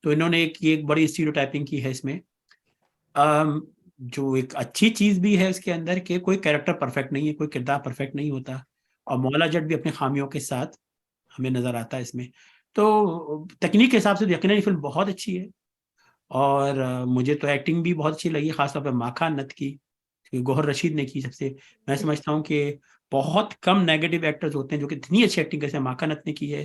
تو انہوں نے ایک بڑی اسٹیریو ٹائپنگ کی ہے اس میں. جو ایک اچھی چیز بھی ہے اس کے اندر کہ کوئی کیریکٹر پرفیکٹ نہیں ہے, کوئی کردار پرفیکٹ نہیں ہوتا, اور مولا جٹ بھی اپنے خامیوں کے ساتھ ہمیں نظر آتا ہے اس میں. تو تکنیک کے حساب سے یقیناً یہ فلم بہت اچھی ہے, اور مجھے تو ایکٹنگ بھی بہت اچھی لگی, خاص طور پہ ماکھا نت کی, گوہر رشید نے کی. سب سے میں سمجھتا ہوں کہ بہت کم نیگیٹو ایکٹرز ہوتے ہیں جو کہ اتنی اچھی ایکٹنگ جیسے ماکھا نت نے کی ہے.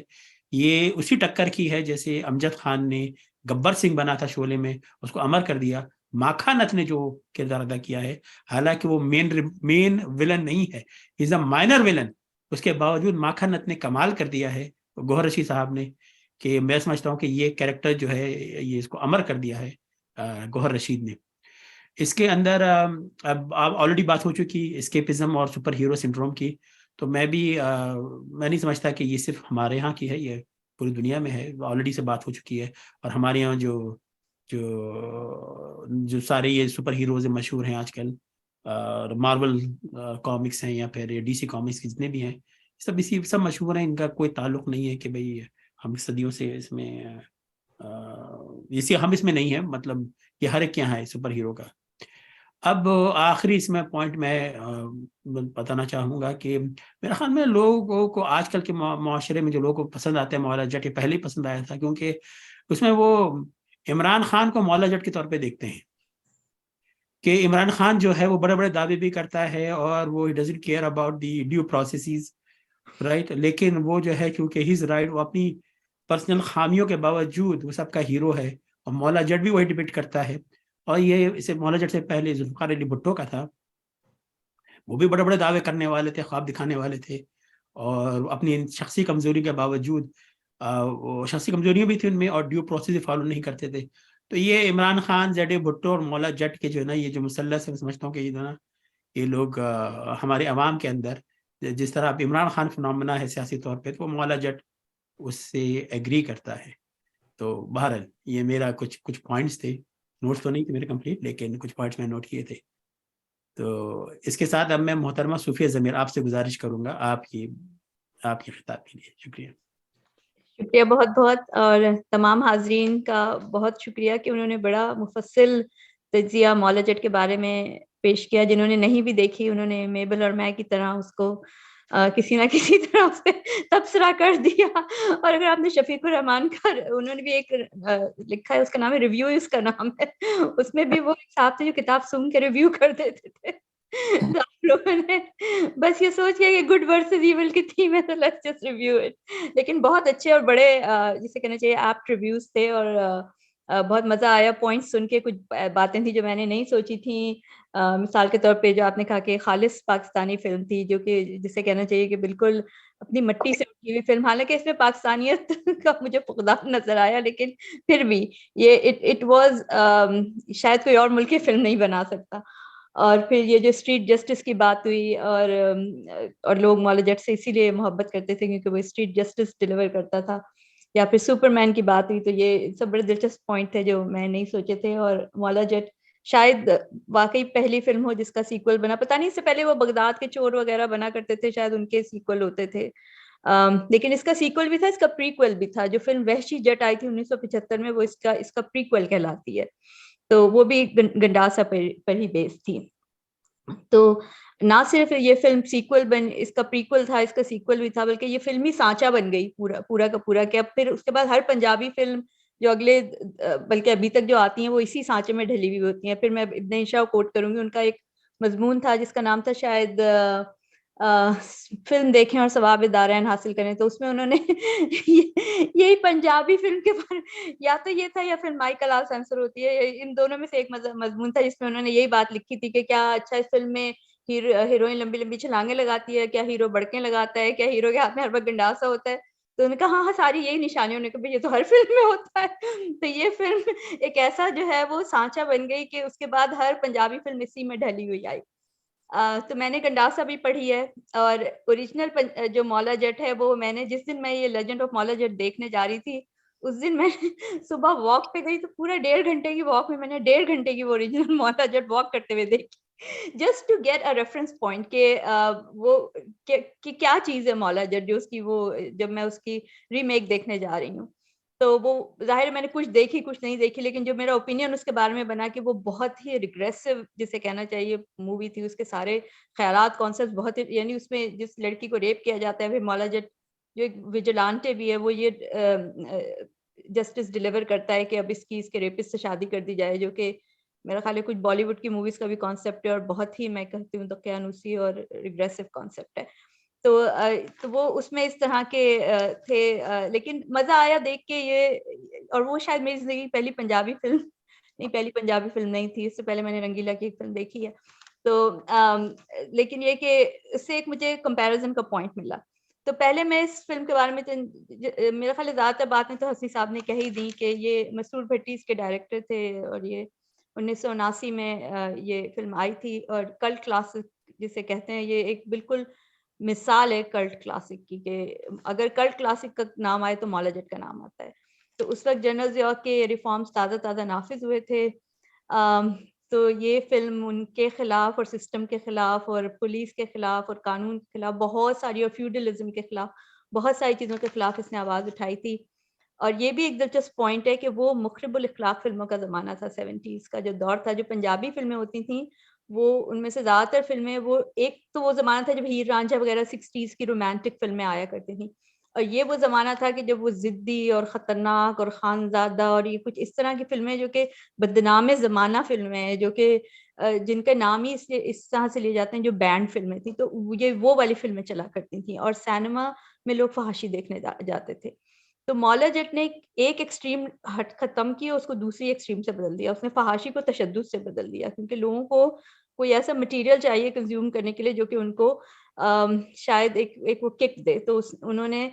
یہ اسی ٹکر کی ہے جیسے امجد خان نے گبر سنگھ بنا تھا شعلے میں, اس کو امر کر دیا. ماکھا نت نے جو کردار ادا کیا ہے, حالانکہ وہ مین ولن نہیں ہے, از اے مائنر ولن, اس کے باوجود ماکھا نت نے کمال کر دیا ہے گوہر رشید صاحب نے, کہ میں سمجھتا ہوں کہ یہ کیریکٹر جو ہے یہ اس کو امر کر دیا ہے گوہر رشید نے. اس کے اندر اب آلریڈی بات ہو چکی اسکیپزم اور سپر ہیرو سنڈروم کی, تو میں نہیں سمجھتا کہ یہ صرف ہمارے ہاں کی ہے, یہ پوری دنیا میں ہے, آلریڈی سے بات ہو چکی ہے. اور ہمارے یہاں جو سارے یہ سپر ہیروز مشہور ہیں آج کل, مارول کامکس ہیں یا پھر ڈی سی کامکس جتنے بھی ہیں, سب مشہور ہیں, ان کا کوئی تعلق نہیں ہے کہ بھئی ہم صدیوں سے اس میں ہم اس میں نہیں ہیں, مطلب یہ ہر ایک کے یہاں ہے سپر ہیرو کا. اب آخری اس میں پوائنٹ میں بتانا چاہوں گا کہ میرے خیال میں لوگوں کو آج کل کے معاشرے میں جو لوگوں کو پسند آتے ہیں مولا جٹ, یہ پہلے ہی پسند آیا تھا, کیونکہ اس میں وہ عمران خان کو مولا جٹ کے طور پہ دیکھتے ہیں کہ عمران خان جو ہے وہ بڑے بڑے دعوے بھی کرتا ہے اور وہ doesn't care about the due processes, right, لیکن وہ جو ہے کیونکہ ہز رائٹ, وہ اپنی پرسنل خامیوں کے باوجود وہ سب کا ہیرو ہے, اور مولا جٹ بھی وہی ڈپٹ کرتا ہے. اور یہ اسے مولا جٹ سے پہلے ذوالفقار علی بھٹو کا تھا, وہ بھی بڑے بڑے دعوے کرنے والے تھے, خواب دکھانے والے تھے, اور اپنی شخصی کمزوری کے باوجود شخصی کمزوریاں بھی تھیں ان میں, اور ڈیو پروسیس فالو نہیں کرتے تھے. تو یہ عمران خان, زیڈ بھٹو اور مولا جٹ کے جو ہے نا, یہ جو مثلث ہے, میں سمجھتا ہوں کہ یہ لوگ ہمارے عوام کے اندر جس طرح اب عمران خان فنامنا ہے سیاسی طور پہ, تو وہ مولا جٹ اس سے ایگری کرتا ہے. تو بہرحال یہ میرا کچھ پوائنٹس تھے, نوٹس تو نہیں تھے میرے کمپلیٹ, لیکن کچھ پوائنٹس میں نوٹ کیے تھے. تو اس کے ساتھ اب میں محترمہ صوفیہ ضمیر آپ سے گزارش کروں گا آپ کی خطاب کے لیے. شکریہ. شکریہ بہت بہت, اور تمام حاضرین کا بہت شکریہ کہ انہوں نے بڑا مفصل تجزیہ مولا جٹ کے بارے میں پیش کیا. جنہوں نے نہیں بھی دیکھی انہوں نے میبل اور میں کی طرح اس کو کسی نہ کسی طرح اس پہ تبصرہ کر دیا. اور اگر آپ نے شفیق الرحمان کا, انہوں نے بھی ایک لکھا ہے, اس کا نام ہے ریویو, اس کا نام ہے, اس میں بھی وہ ایک صاحب تھے جو کتاب سن کے ریویو کر دیتے تھے. تو آپ لوگوں نے بس یہ سوچ کے کہ گڈ ورسز ایول کی تھیم ہے, تو لیٹس جسٹ ریویو اٹ. لیکن بہت اچھے اور بڑے جسے کہنا چاہیے ایپٹ ریویوز تھے, اور بہت مزہ آیا پوائنٹ سن کے. کچھ باتیں تھیں جو میں نے نہیں سوچی تھیں, مثال کے طور پہ جو آپ نے کہا کہ خالص پاکستانی فلم تھی, جو کہ جسے کہنا چاہیے کہ بالکل اپنی مٹی سے اٹھی ہوئی فلم. حالانکہ اس میں پاکستانیت کا مجھے فقدان نظر آیا, لیکن پھر بھی یہ اٹ واز شاید کوئی اور ملک کی فلم نہیں بنا سکتا. اور پھر یہ جو اسٹریٹ جسٹس کی بات ہوئی, اور لوگ مولا جٹ سے اسی لیے محبت کرتے تھے کیونکہ وہ اسٹریٹ جسٹس ڈلیور کرتا تھا, یا پھر سپر مین کی بات ہوئی, تو یہ سب بڑے دلچسپ پوائنٹ تھے جو میں نہیں سوچے تھے. اور مولا جٹ شاید واقعی پہلی فلم ہو جس کا سیکول بنا, پتہ نہیں اس سے پہلے وہ بغداد کے چور وغیرہ بنا کرتے تھے, شاید ان کے سیکول ہوتے تھے, لیکن اس کا سیکول بھی تھا, اس کا پریکول بھی تھا. جو فلم وحشی جٹ آئی تھی 1975 میں, وہ اس کا پریکول کہلاتی ہے, تو وہ بھی گنڈاسا پر ہی بیس تھی. تو نہ صرف یہ فلم سیکول اس کا پریکول تھا, اس کا سیکول بھی تھا, بلکہ یہ فلمی سانچہ بن گئی پورا کا پورا. کہ اب پھر اس کے بعد ہر پنجابی فلم جو بلکہ ابھی تک جو آتی ہیں وہ اسی سانچے میں ڈھلی ہوئی ہوتی ہیں. پھر میں ابن انشا کو کوٹ کروں گی, ان کا ایک مضمون تھا جس کا نام تھا شاید فلم دیکھیں اور ثواب دارین حاصل کریں, تو اس میں انہوں نے یہی پنجابی فلم کے بارے, یا تو یہ تھا یا پھر مائیکل کلال سینسر ہوتی ہے, ان دونوں میں سے ایک مضمون تھا جس میں انہوں نے یہی بات لکھی تھی کہ کیا اچھا اس فلم میں ہیروئن لمبی لمبی چھلانگیں لگاتی ہے, کیا ہیرو بڑکیں لگاتا ہے, کیا ہیرو کے ہاتھ میں ہر وقت گنڈاسا ہوتا ہے. تو انہوں نے کہا ہاں ساری یہی نشانیوں نے کہا یہ تو ہر فلم میں ہوتا ہے. تو یہ فلم ایک ایسا جو ہے وہ سانچہ بن گئی کہ اس کے بعد ہر پنجابی فلم اسی میں ڈھلی ہوئی آئی. تو میں نے گنڈاسا بھی پڑھی ہے, اور اوریجنل جو مولا جٹ ہے وہ میں نے جس دن میں یہ لیجنڈ آف مولا جٹ دیکھنے جا رہی تھی, اس دن میں صبح واک پہ گئی, تو پورا 1.5 گھنٹے کی واک میں نے 1.5 گھنٹے کی وہ اوریجنل مولا جٹ واک کرتے ہوئے دیکھی, just to get a reference point کہ وہ کیا چیز ہے مولا جٹ, جو اس کی وہ جب میں اس کی ریمیک دیکھنے جا رہی ہوں. تو وہ ظاہر ہے میں نے کچھ دیکھی کچھ نہیں دیکھی, لیکن جو میرا اوپینین اس کے بارے میں بنا کہ وہ بہت ہی ریگریسو جسے کہنا چاہیے مووی تھی. اس کے سارے خیالات کانسیپٹ بہت, یعنی اس میں جس لڑکی کو ریپ کیا جاتا ہے پھر مولا جٹ جو ایک ویجلانٹے بھی ہے وہ یہ جسٹس ڈیلیور کرتا ہے کہ اب اس کے ریپسٹ سے شادی کر دی جائے, جو کہ میرا خیال ہے کچھ بالی ووڈ کی موویز کا بھی کانسیپٹ ہے اور بہت ہی میں کہتی ہوں دقیانوسی اور ریگریسو کانسیپٹ ہے. تو وہ اس میں اس طرح کے تھے, لیکن مزہ آیا دیکھ کے یہ. اور وہ شاید میری زندگی کی پہلی پنجابی فلم نہیں تھی, اس سے پہلے میں نے رنگیلا کی ایک فلم دیکھی ہے. تو لیکن یہ کہ اس سے ایک مجھے کمپیریزن کا پوائنٹ ملا. تو پہلے میں اس فلم کے بارے میں میرا خیال ہے زیادہ تر باتیں تو حسنی صاحب نے کہی دی کہ یہ مسرور بھٹی اس کے ڈائریکٹر تھے اور یہ 1979 میں یہ فلم آئی تھی. اور کلٹ کلاسک جسے کہتے ہیں, یہ ایک بالکل مثال ہے کلٹ کلاسک کی, کہ اگر کلٹ کلاسک کا نام آئے تو مولا جٹ کا نام آتا ہے. تو اس وقت جنرل ضیاء کے ریفارمز تازہ نافذ ہوئے تھے. تو یہ فلم ان کے خلاف اور سسٹم کے خلاف اور پولیس کے خلاف اور قانون کے خلاف بہت ساری, اور فیوڈلزم کے خلاف بہت ساری چیزوں کے خلاف اس نے آواز اٹھائی تھی. اور یہ بھی ایک دلچسپ پوائنٹ ہے کہ وہ مخرب الاخلاق فلموں کا زمانہ تھا, 70s کا جو دور تھا. جو پنجابی فلمیں ہوتی تھیں وہ ان میں سے زیادہ تر فلمیں, وہ ایک تو وہ زمانہ تھا جب ہیر رانجھا وغیرہ 60s کی رومانٹک فلمیں آیا کرتی تھیں, اور یہ وہ زمانہ تھا کہ جب وہ ضدی اور خطرناک اور خانزادہ اور یہ کچھ اس طرح کی فلمیں جو کہ بدنام زمانہ فلمیں ہیں, جو کہ جن کا نام ہی اس طرح سے لیے جاتے ہیں جو بینڈ فلمیں تھیں, تو یہ وہ والی فلمیں چلا کرتی تھیں. اور سینما میں لوگ فحاشی دیکھنے جاتے تھے. تو مولا جٹ نے ایک ایکسٹریم ختم کیا, اس کو دوسری ایکسٹریم سے بدل دیا. اس نے فحاشی کو تشدد سے بدل دیا, کیونکہ لوگوں کو کوئی ایسا مٹیریل چاہیے کنزیوم کرنے کے لیے جو کہ ان کو شاید ایک وہ کک دے. تو انہوں نے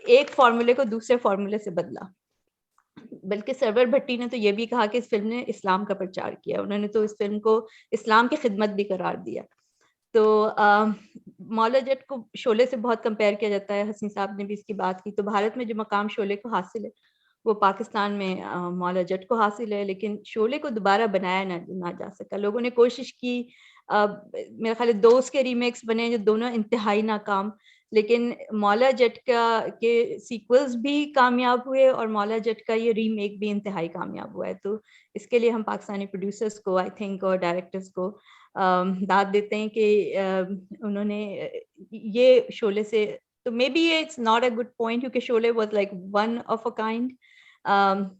ایک فارمولے کو دوسرے فارمولے سے بدلا. بلکہ سرور بھٹی نے تو یہ بھی کہا کہ اس فلم نے اسلام کا پرچار کیا, انہوں نے تو اس فلم کو اسلام کی خدمت بھی قرار دیا. تو مولا جٹ کو شعلے سے بہت کمپیئر کیا جاتا ہے, حسنی صاحب نے بھی اس کی بات کی. تو بھارت میں جو مقام شعلے کو حاصل ہے وہ پاکستان میں مولا جٹ کو حاصل ہے, لیکن شعلے کو دوبارہ بنایا نہ جا سکا. لوگوں نے کوشش کی, میرے خیال ہے 2 اس کے ریمیکس بنے جو دونوں انتہائی ناکام, لیکن مولا جٹ کے سیکولز بھی کامیاب ہوئے اور مولا جٹ کا یہ ریمیک بھی انتہائی کامیاب ہوا ہے. تو اس کے لیے ہم پاکستانی پروڈیوسرز کو آئی تھنک اور ڈائریکٹرز کو داد دیتے ہیں کہ انہوں نے یہ شعلے سے, تو may be it's not a good point کیونکہ Sholay was like one of a kind,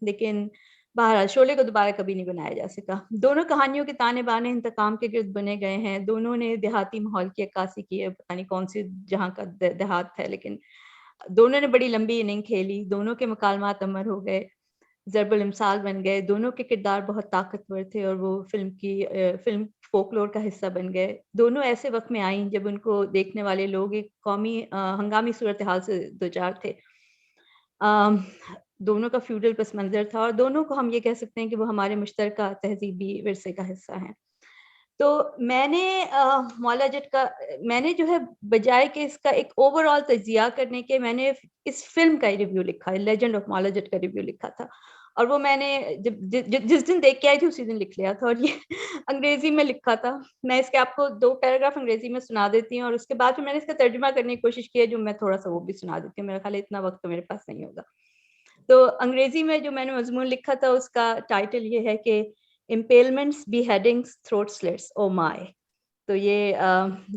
لیکن بہرحال شعلے کو دوبارہ کبھی نہیں بنایا جا سکا. دونوں کہانیوں کے تانے بانے انتقام کے گرد بنے گئے ہیں. دونوں نے دیہاتی ماحول کی عکاسی کی ہے, پتہ نہیں کون سی جہاں کا دیہات ہے, لیکن دونوں نے بڑی لمبی اننگ کھیلی. دونوں کے مکالمات امر ہو گئے, ضرب المثال بن گئے. دونوں کے کردار بہت طاقتور تھے اور وہ فلم فولکلور کا حصہ بن گئے. دونوں ایسے وقت میں آئیں جب ان کو دیکھنے والے لوگ ایک قومی ہنگامی صورتحال سے دوچار تھے. دونوں کا فیوڈل پس منظر تھا, اور دونوں کو ہم یہ کہہ سکتے ہیں کہ وہ ہمارے مشترکہ تہذیبی ورثے کا حصہ ہیں. تو میں نے مولا جٹ کا, میں نے جو ہے بجائے کہ اس کا ایک اوور آل تجزیہ کرنے کے, میں نے اس فلم کا ریویو لکھا ہے, لیجنڈ آف مولا جٹ کا ریویو لکھا تھا. اور وہ میں نے جس دن دیکھ کے آئی تھی اسی دن لکھ لیا تھا, اور یہ انگریزی میں لکھا تھا. میں اس کے آپ کو 2 پیراگراف انگریزی میں سنا دیتی ہوں, اور اس کے بعد پھر میں نے اس کا ترجمہ کرنے کی کوشش کی ہے, جو میں تھوڑا سا وہ بھی سنا دیتی ہوں. میرا خیال ہے اتنا وقت تو میرے پاس نہیں ہوگا. تو انگریزی میں جو میں نے مضمون لکھا تھا اس کا ٹائٹل یہ ہے کہ امپیلمنٹس, بی ہیڈنگس, تھروٹ سلٹس, او مائی. تو یہ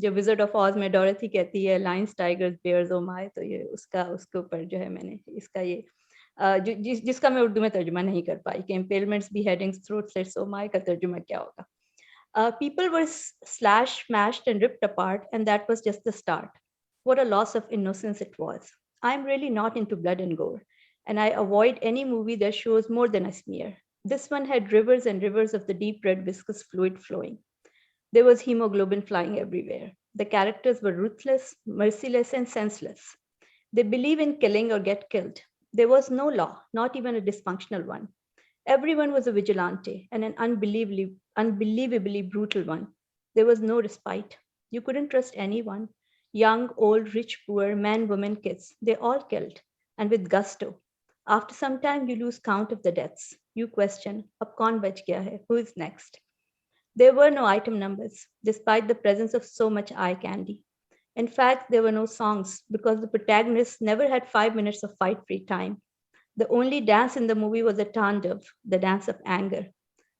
جو وزرڈ آف آز میں ڈورتھی کہتی ہے لائنس, ٹائگرز, بیئرز, او مائی, تو یہ اس کے اوپر جو ہے میں نے اس کا یہ جس کا میں اردو میں ترجمہ نہیں کر پائی کہ امپیلمنٹس, بی ہیڈنگس, تھروٹ سلٹس, او مائی کا ترجمہ کیا ہوگا. People were slashed, smashed and ripped apart, and that was just the start. What a loss of innocence it was. I'm really not into blood and gore, and I avoid any movie that shows more than a smear. This one had rivers and rivers of the deep red viscous fluid flowing. There was hemoglobin flying everywhere. The characters were ruthless, merciless, and senseless. They believe in killing or get killed. There was no law, not even a dysfunctional one. Everyone was a vigilante, and an unbelievably brutal one. There was no respite. You couldn't trust anyone. Young, old, rich, poor, men, women, kids, they all killed, and with gusto. After some time, you lose count of the deaths. You question, ab kaun bach gaya hai? Who is next? There were no item numbers, despite the presence of so much eye candy. In fact, there were no songs, because the protagonists never had 5 minutes of fight-free time. The only dance in the movie was a tandev, the dance of anger.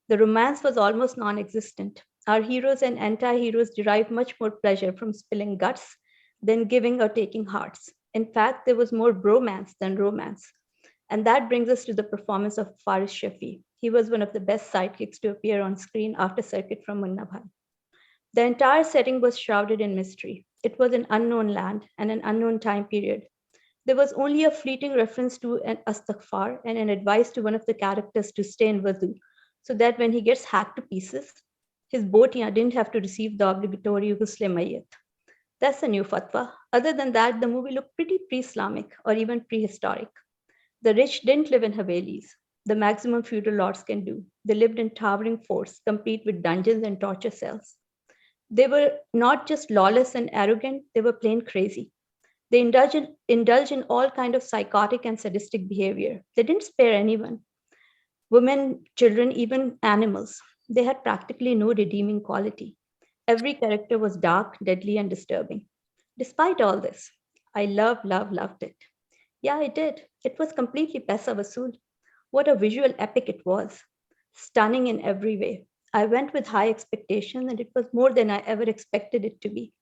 The romance was almost non-existent. Our heroes and anti-heroes derived much more pleasure from spilling guts than giving or taking hearts. In fact, there was more bromance than romance. And that brings us to the performance of Faris Shafi. He was one of the best sidekicks to appear on screen after Circuit from Munna Bhai. The entire setting was shrouded in mystery. It was an unknown land and an unknown time period. There was only a fleeting reference to an astaghfar and an advice to one of the characters to stay in wudu, so that when he gets hacked to pieces, his botiya didn't have to receive the obligatory ghusl mayyat. That's a new fatwa. Other than that, the movie looked pretty pre-Islamic or even prehistoric. The rich didn't live in Havelis, the maximum feudal lords can do. They lived in towering forts, complete with dungeons and torture cells. They were not just lawless and arrogant, they were plain crazy. They indulge in all kind of psychotic and sadistic behavior. They didn't spare anyone. Women, children, even animals. They had practically no redeeming quality. Every character was dark, deadly, and disturbing. Despite all this, I loved it. Yeah, I did. It was completely paisa vasool. What a visual epic it was. Stunning in every way. I went with high expectations and it was more than I ever expected it to be.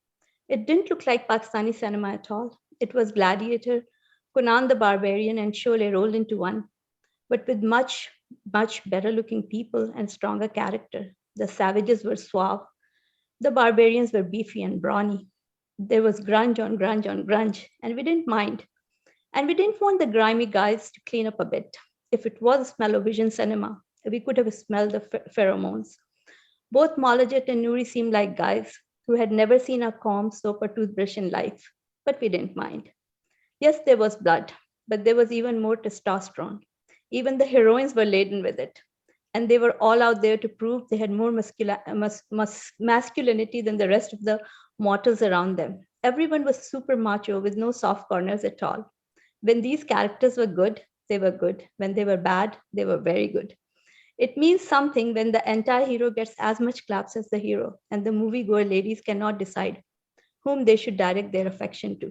It didn't look like Pakistani cinema at all. It was Gladiator, Conan the Barbarian, and Sholay rolled into one, but with much, much better looking people and stronger character. The savages were suave. The barbarians were beefy and brawny. There was grunge on grunge on grunge, and we didn't mind. And we didn't want the grimy guys to clean up a bit. If it was smell-o-vision cinema, we could have smelled the pheromones. Both Moulajet and Noori seemed like guys who had never seen a comb, soap, or toothbrush in life, but we didn't mind. Yes, there was blood, but there was even more testosterone. Even the heroines were laden with it. And they were all out there to prove they had more masculinity than the rest of the mortals around them. Everyone was super macho with no soft corners at all. When these characters were good, they were good. When they were bad, they were very good. It means something when the anti-hero gets as much claps as the hero, and the movie-goer ladies cannot decide whom they should direct their affection to.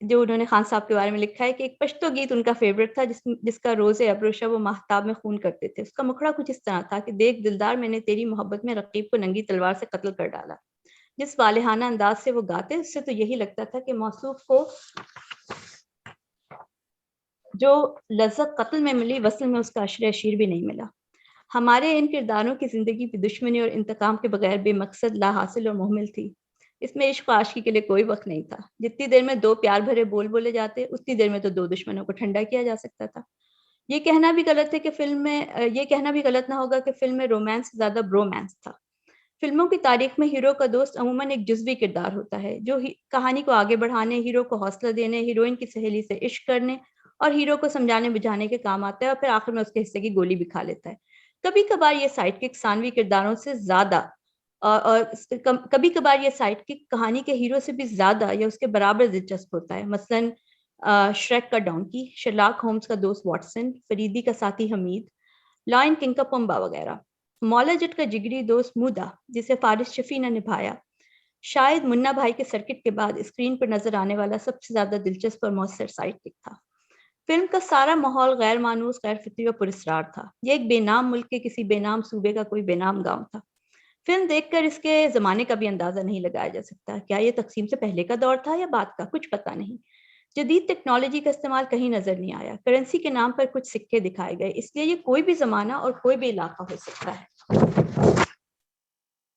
جو انہوں نے خان صاحب کے بارے میں لکھا ہے کہ ایک پشتو گیت ان کا فیوریٹ تھا جس کا روز ابروشہ وہ ماہتاب میں خون کرتے تھے. اس کا مکھڑا کچھ اس طرح تھا کہ دیکھ دلدار میں نے تیری محبت میں رقیب کو ننگی تلوار سے قتل کر ڈالا. جس والہانہ انداز سے وہ گاتے اس سے تو یہی لگتا تھا کہ موصوف کو جو لذت قتل میں ملی وصل میں اس کا عشر اشیر بھی نہیں ملا. ہمارے ان کرداروں کی زندگی بھی دشمنی اور انتقام کے بغیر بے مقصد لا حاصل اور محمل تھی. اس میں عشق و عاشقی کے لیے کوئی وقت نہیں تھا. جتنی دیر میں دو پیار بھرے بول بولے جاتے اتنی دیر میں تو دو دشمنوں کو ٹھنڈا کیا جا سکتا تھا. یہ کہنا بھی غلط ہے کہ یہ کہنا بھی غلط نہ ہوگا کہ فلم میں رومانس سے زیادہ برومانس تھا. فلموں کی تاریخ میں ہیرو کا دوست عموماً ایک جزوی کردار ہوتا ہے جو کہانی کو آگے بڑھانے، ہیرو کو حوصلہ دینے، ہیروئن کی سہیلی سے عشق کرنے اور ہیرو کو سمجھانے بجھانے کے کام آتا ہے اور پھر آخر میں اس کے حصے کی گولی بھی کھا لیتا ہے. کبھی کبھار یہ سائڈ کک ثانوی کرداروں سے زیادہ اور کبھی کبھار یہ سائڈ کک کہانی کے ہیرو سے بھی زیادہ یا اس کے برابر دلچسپ ہوتا ہے. مثلاً شریک کا ڈونکی، شرلاک ہومز کا دوست واٹسن، فریدی کا ساتھی حمید، لائن کنگ کا پمبا وغیرہ. مولا جٹ کا جگری دوست مودا جسے فارس شفیع نے نبھایا شاید منا بھائی کے سرکٹ کے بعد اسکرین پر نظر آنے والا سب سے زیادہ دلچسپ اور مؤثر سائڈ کک تھا. فلم کا سارا ماحول غیر مانوس، غیر فطری اور پراسرار تھا. یہ ایک بے نام ملک کے کسی بے نام صوبے کا کوئی بے نام گاؤں تھا. فلم دیکھ کر اس کے زمانے کا بھی اندازہ نہیں لگایا جا سکتا. کیا یہ تقسیم سے پہلے کا دور تھا یا بعد کا؟ کچھ پتہ نہیں. جدید ٹیکنالوجی کا استعمال کہیں نظر نہیں آیا. کرنسی کے نام پر کچھ سکے دکھائے گئے. اس لیے یہ کوئی بھی زمانہ اور کوئی بھی علاقہ ہو سکتا ہے.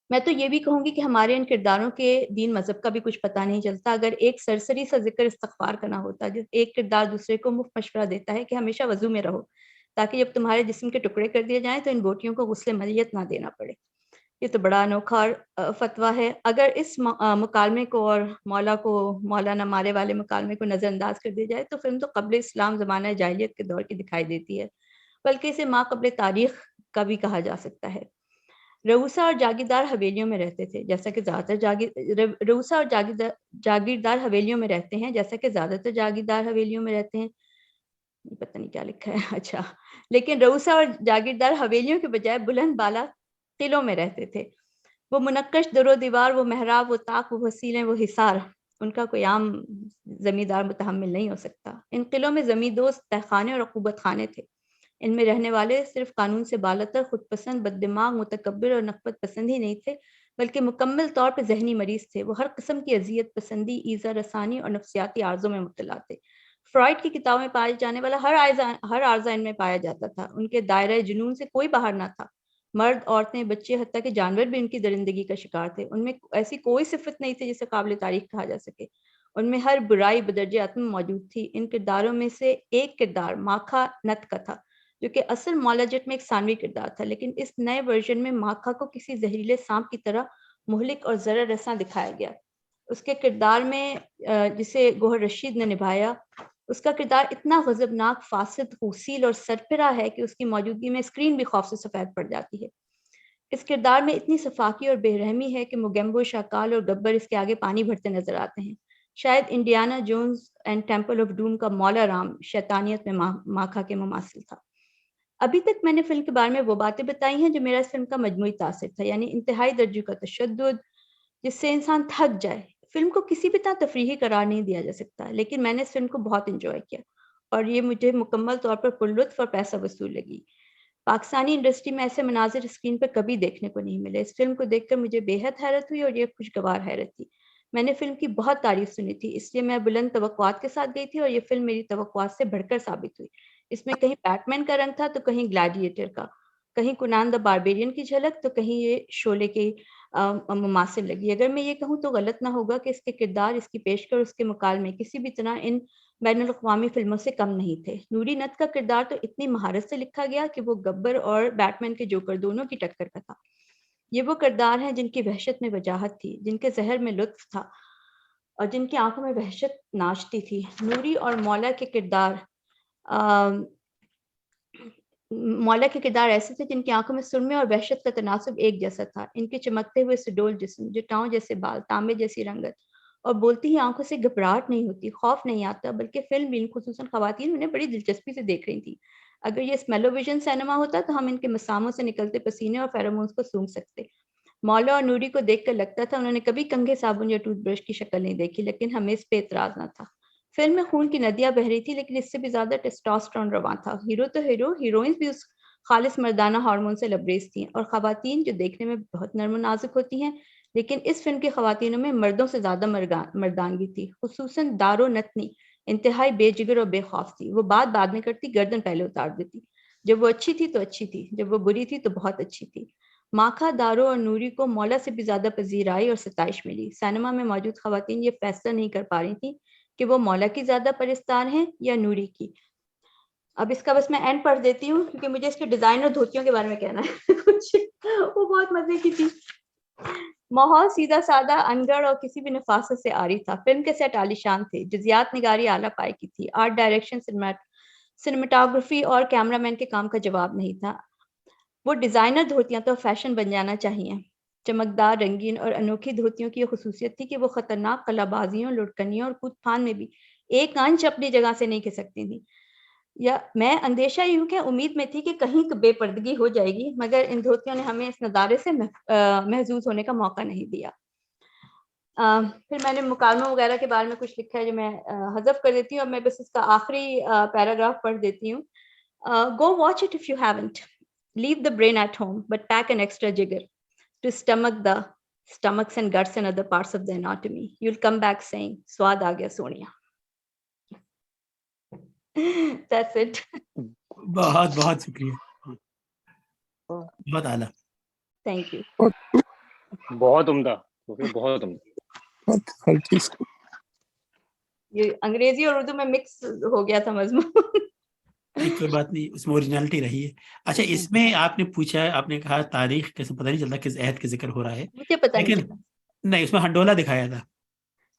میں تو یہ بھی کہوں گی کہ ہمارے ان کرداروں کے دین مذہب کا بھی کچھ پتہ نہیں چلتا. اگر ایک سرسری سا ذکر استغفار کا نہ ہوتا، جب ایک کردار دوسرے کو مفت مشورہ دیتا ہے کہ ہمیشہ وضو میں رہو تاکہ جب تمہارے جسم کے ٹکڑے کر دیے جائیں تو ان بوٹیوں کو غسل میت نہ دینا پڑے. یہ تو بڑا انوکھا فتویٰ ہے. اگر اس مکالمے کو اور مولا نہ مارے والے مکالمے کو نظر انداز کر دیا جائے تو فلم تو قبل اسلام زمانہ جاہلیت کے دور کی دکھائی دیتی ہے، بلکہ اسے ماں قبل تاریخ کا بھی کہا جا سکتا ہے. رؤوسا اور جاگیردار حویلیوں میں رہتے تھے جیسا کہ زیادہ تر رؤوسا اور جاگیردار حویلیوں میں رہتے ہیں جیسا کہ زیادہ تر جاگیردار حویلیوں میں رہتے ہیں. پتہ نہیں کیا لکھا ہے. اچھا، لیکن رؤوسا اور جاگیردار حویلیوں کے بجائے بلند بالا قلعوں میں رہتے تھے. وہ منقش در و دیوار، وہ محراب، وہ طاق، وہ وسیلیں، وہ حصار ان کا کوئی عام زمیندار متحمل نہیں ہو سکتا. ان قلعوں میں زمیندوز تہخانے اور عقوبت خانے تھے. ان میں رہنے والے صرف قانون سے بالاتر، خود پسند، بد دماغ، متکبر اور نخبت پسند ہی نہیں تھے بلکہ مکمل طور پر ذہنی مریض تھے. وہ ہر قسم کی اذیت پسندی، ایذا رسانی اور نفسیاتی عارضوں میں مبتلا تھے. فرائڈ کی کتابوں میں پائے جانے والا ہر عارضہ ان میں پایا جاتا تھا. ان کے دائرہ جنون سے کوئی باہر نہ تھا. مرد، عورتیں، بچے، حتیٰ کہ جانور بھی ان کی درندگی کا شکار تھے. ان میں ایسی کوئی صفت نہیں تھی جسے قابل تعریف کہا جا سکے. ان میں ہر برائی بدرجہ عتم موجود تھی. ان کرداروں میں سے ایک کردار ماکھا نت کا تھا جو کہ اصل مولا جٹ میں ایک ثانوی کردار تھا، لیکن اس نئے ورژن میں ماکھا کو کسی زہریلے سانپ کی طرح مہلک اور ضرر رساں دکھایا گیا. اس کے کردار میں جسے گوہر رشید نے نبھایا، اس کا کردار اتنا غضبناک، فاسد، خوسیل اور سرپرا ہے کہ اس کی موجودگی میں اسکرین بھی خوف سے سفید پڑ جاتی ہے. اس کردار میں اتنی صفاقی اور بے رحمی ہے کہ موگیمبو، شاکال اور گبر اس کے آگے پانی بھرتے نظر آتے ہیں. شاید Indiana Jones and Temple of Doom کا مولا رام شیطانیت میں ماکھا کے مماثل تھا. ابھی تک میں نے فلم کے بارے میں وہ باتیں بتائی ہیں جو میرا اس فلم کا مجموعی تاثر تھا، یعنی انتہائی درجے کا تشدد جس سے انسان تھک جائے. فلم کو کسی بھی طرح تفریحی قرار نہیں دیا جا سکتا، لیکن میں نے اس فلم کو بہت انجوائے کیا اور یہ مجھے مکمل طور پر پرلطف اور پیسہ وصول لگی. پاکستانی انڈسٹری میں ایسے مناظر اسکرین پر کبھی دیکھنے کو نہیں ملے. اس فلم کو دیکھ کر مجھے بے حد حیرت ہوئی اور یہ خوشگوار حیرت تھی. میں نے فلم کی بہت تعریف سنی تھی، اس لیے میں بلند توقعات کے ساتھ گئی تھی اور یہ فلم میری توقعات سے بڑھ کر ثابت ہوئی. اس میں کہیں بیٹ مین کا رنگ تھا تو کہیں گلیڈیٹر کا، کہیں کنان دا باربیرین کی جھلک تو کہیں یہ شعلے کی مماثل لگی. اگر میں یہ کہوں تو غلط نہ ہوگا کہ اس کے کردار، اس کی پیشکش، اس کے مکالمے کسی بھی طرح ان بین الاقوامی فلموں سے کم نہیں تھے. نوری نت کا کردار تو اتنی مہارت سے لکھا گیا کہ وہ گبر اور بیٹ مین کے جوکر دونوں کی ٹکر کا تھا. یہ وہ کردار ہیں جن کی وحشت میں وجاہت تھی، جن کے زہر میں لطف تھا اور جن کی آنکھوں میں وحشت ناچتی تھی. نوری اور مولا کے کردار ایسے تھے جن کی آنکھوں میں سرمے اور وحشت کا تناسب ایک جیسا تھا. ان کے چمکتے ہوئے سڈول جسم، جٹاؤں جیسے بال، تانبے جیسی رنگت اور بولتی ہی آنکھوں سے گھبراہٹ نہیں ہوتی، خوف نہیں آتا، بلکہ فلم بھی خصوصاً خواتین انہیں بڑی دلچسپی سے دیکھ رہی تھیں. اگر یہ اسمیلو ویژن سینما ہوتا تو ہم ان کے مساموں سے نکلتے پسینے اور فیرومونز کو سونگھ سکتے. مولا اور نوری کو دیکھ کر لگتا تھا انہوں نے کبھی کنگھے، صابن یا ٹوتھ برش کی شکل نہیں دیکھی، لیکن ہمیں اس پہ اعتراض نہ تھا. فلم میں خون کی ندیاں بہ رہی تھی لیکن اس سے بھی زیادہ ٹیسٹوسٹرون رواں تھا. ہیرو تو ہیرو، ہیروئنز بھی اس خالص مردانہ ہارمون سے لبریز تھیں، اور خواتین جو دیکھنے میں بہت نرم و نازک ہوتی ہیں لیکن اس فلم کی خواتینوں میں مردوں سے زیادہ مردانگی تھی. خصوصاً دارو نتنی انتہائی بے جگر اور بے خوف تھی. وہ بات بعد میں کرتی، گردن پہلے اتار دیتی. جب وہ اچھی تھی تو اچھی تھی، جب وہ بری تھی تو بہت اچھی تھی. ماکھا، دارو اور نوری کو مولا سے بھی زیادہ پذیرائی اور ستائش ملی. سینما میں موجود خواتین یہ فیصلہ نہیں کر پا رہی تھیں کہ وہ مولا کی زیادہ پرستار ہیں یا نوری کی. اب اس کا بس میں اینڈ پڑھ دیتی ہوں کیونکہ مجھے اس کے ڈیزائن اور دھوتیوں کے بارے میں کہنا ہے کچھ. وہ بہت مزے کی تھی. ماحول سیدھا سادہ، انگڑ اور کسی بھی نفاست سے عاری تھا. فلم کے سیٹ عالیشان تھے، جزیات نگاری اعلیٰ پائے کی تھی. آرٹ ڈائریکشن، سنیماٹوگرافی اور کیمرہ مین کے کام کا جواب نہیں تھا. وہ ڈیزائنر دھوتیاں تو فیشن بن جانا چاہیے. چمکدار، رنگین اور انوکھی دھوتیوں کی یہ خصوصیت تھی کہ وہ خطرناک قلعہ بازیوں، لڑکنیوں اور کود پھان میں بھی ایک انچ اپنی جگہ سے نہیں کھسکتی تھی. یا میں اندیشہ یوں کہ امید میں تھی کہ کہیں بے پردگی ہو جائے گی، مگر ان دھوتیوں نے ہمیں اس نظارے سے محظوظ ہونے کا موقع نہیں دیا. پھر میں نے مکالموں وغیرہ کے بارے میں کچھ لکھا ہے جو میں حذف کر دیتی ہوں. اب میں بس اس کا آخری پیراگراف پڑھ دیتی ہوں. Go watch it if you haven't. Leave the brain at home, but pack an extra jigger to stomach the stomachs and guts and other parts of the anatomy. You'll come back saying, "Swad aa gaya Sonia." That's it. بہت بہت شکریہ، بہت اعلیٰ. Thank you. بہت عمدہ، بہت عمدہ. ہر چیز کو یہ انگریزی اور اردو میں مکس ہو گیا تھا مضمون. کوئی بات نہیں، اس میں اوریجنلٹی رہی ہے. اچھا، اس میں آپ نے پوچھا ہے، آپ نے کہا تاریخ کیسے پتہ نہیں چلتا کس عہد کا ذکر ہو رہا ہے، مجھے پتہ نہیں لیکن چلا. نہیں، اس میں ہنڈولہ دکھایا تھا.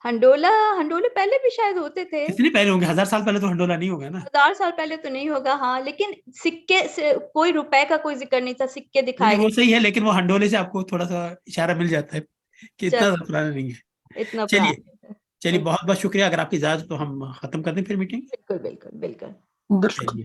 ہنڈولے پہلے بھی شاید ہوتے تھے. کتنے پہلے ہوں گے؟ 1000 سال پہلے تو ہنڈولہ نہیں ہوگا نا. 1000 سال پہلے تو نہیں ہوگا. ہاں، لیکن سکے سے کوئی روپے کا کوئی ذکر نہیں تھا، سکے دکھائے نہیں، وہ گئے. صحیح ہے، لیکن وہ ہنڈولے سے آپ کو تھوڑا سا اشارہ مل جاتا ہے کہ اتنا زیادہ پرانا نہیں ہے. اتنا چلیے بہت بہت شکریہ. اگر آپ کی اجازت تو ہم ختم کر دیں پھر میٹنگ. بالکل بالکل بالکل. بالکل. چلیے.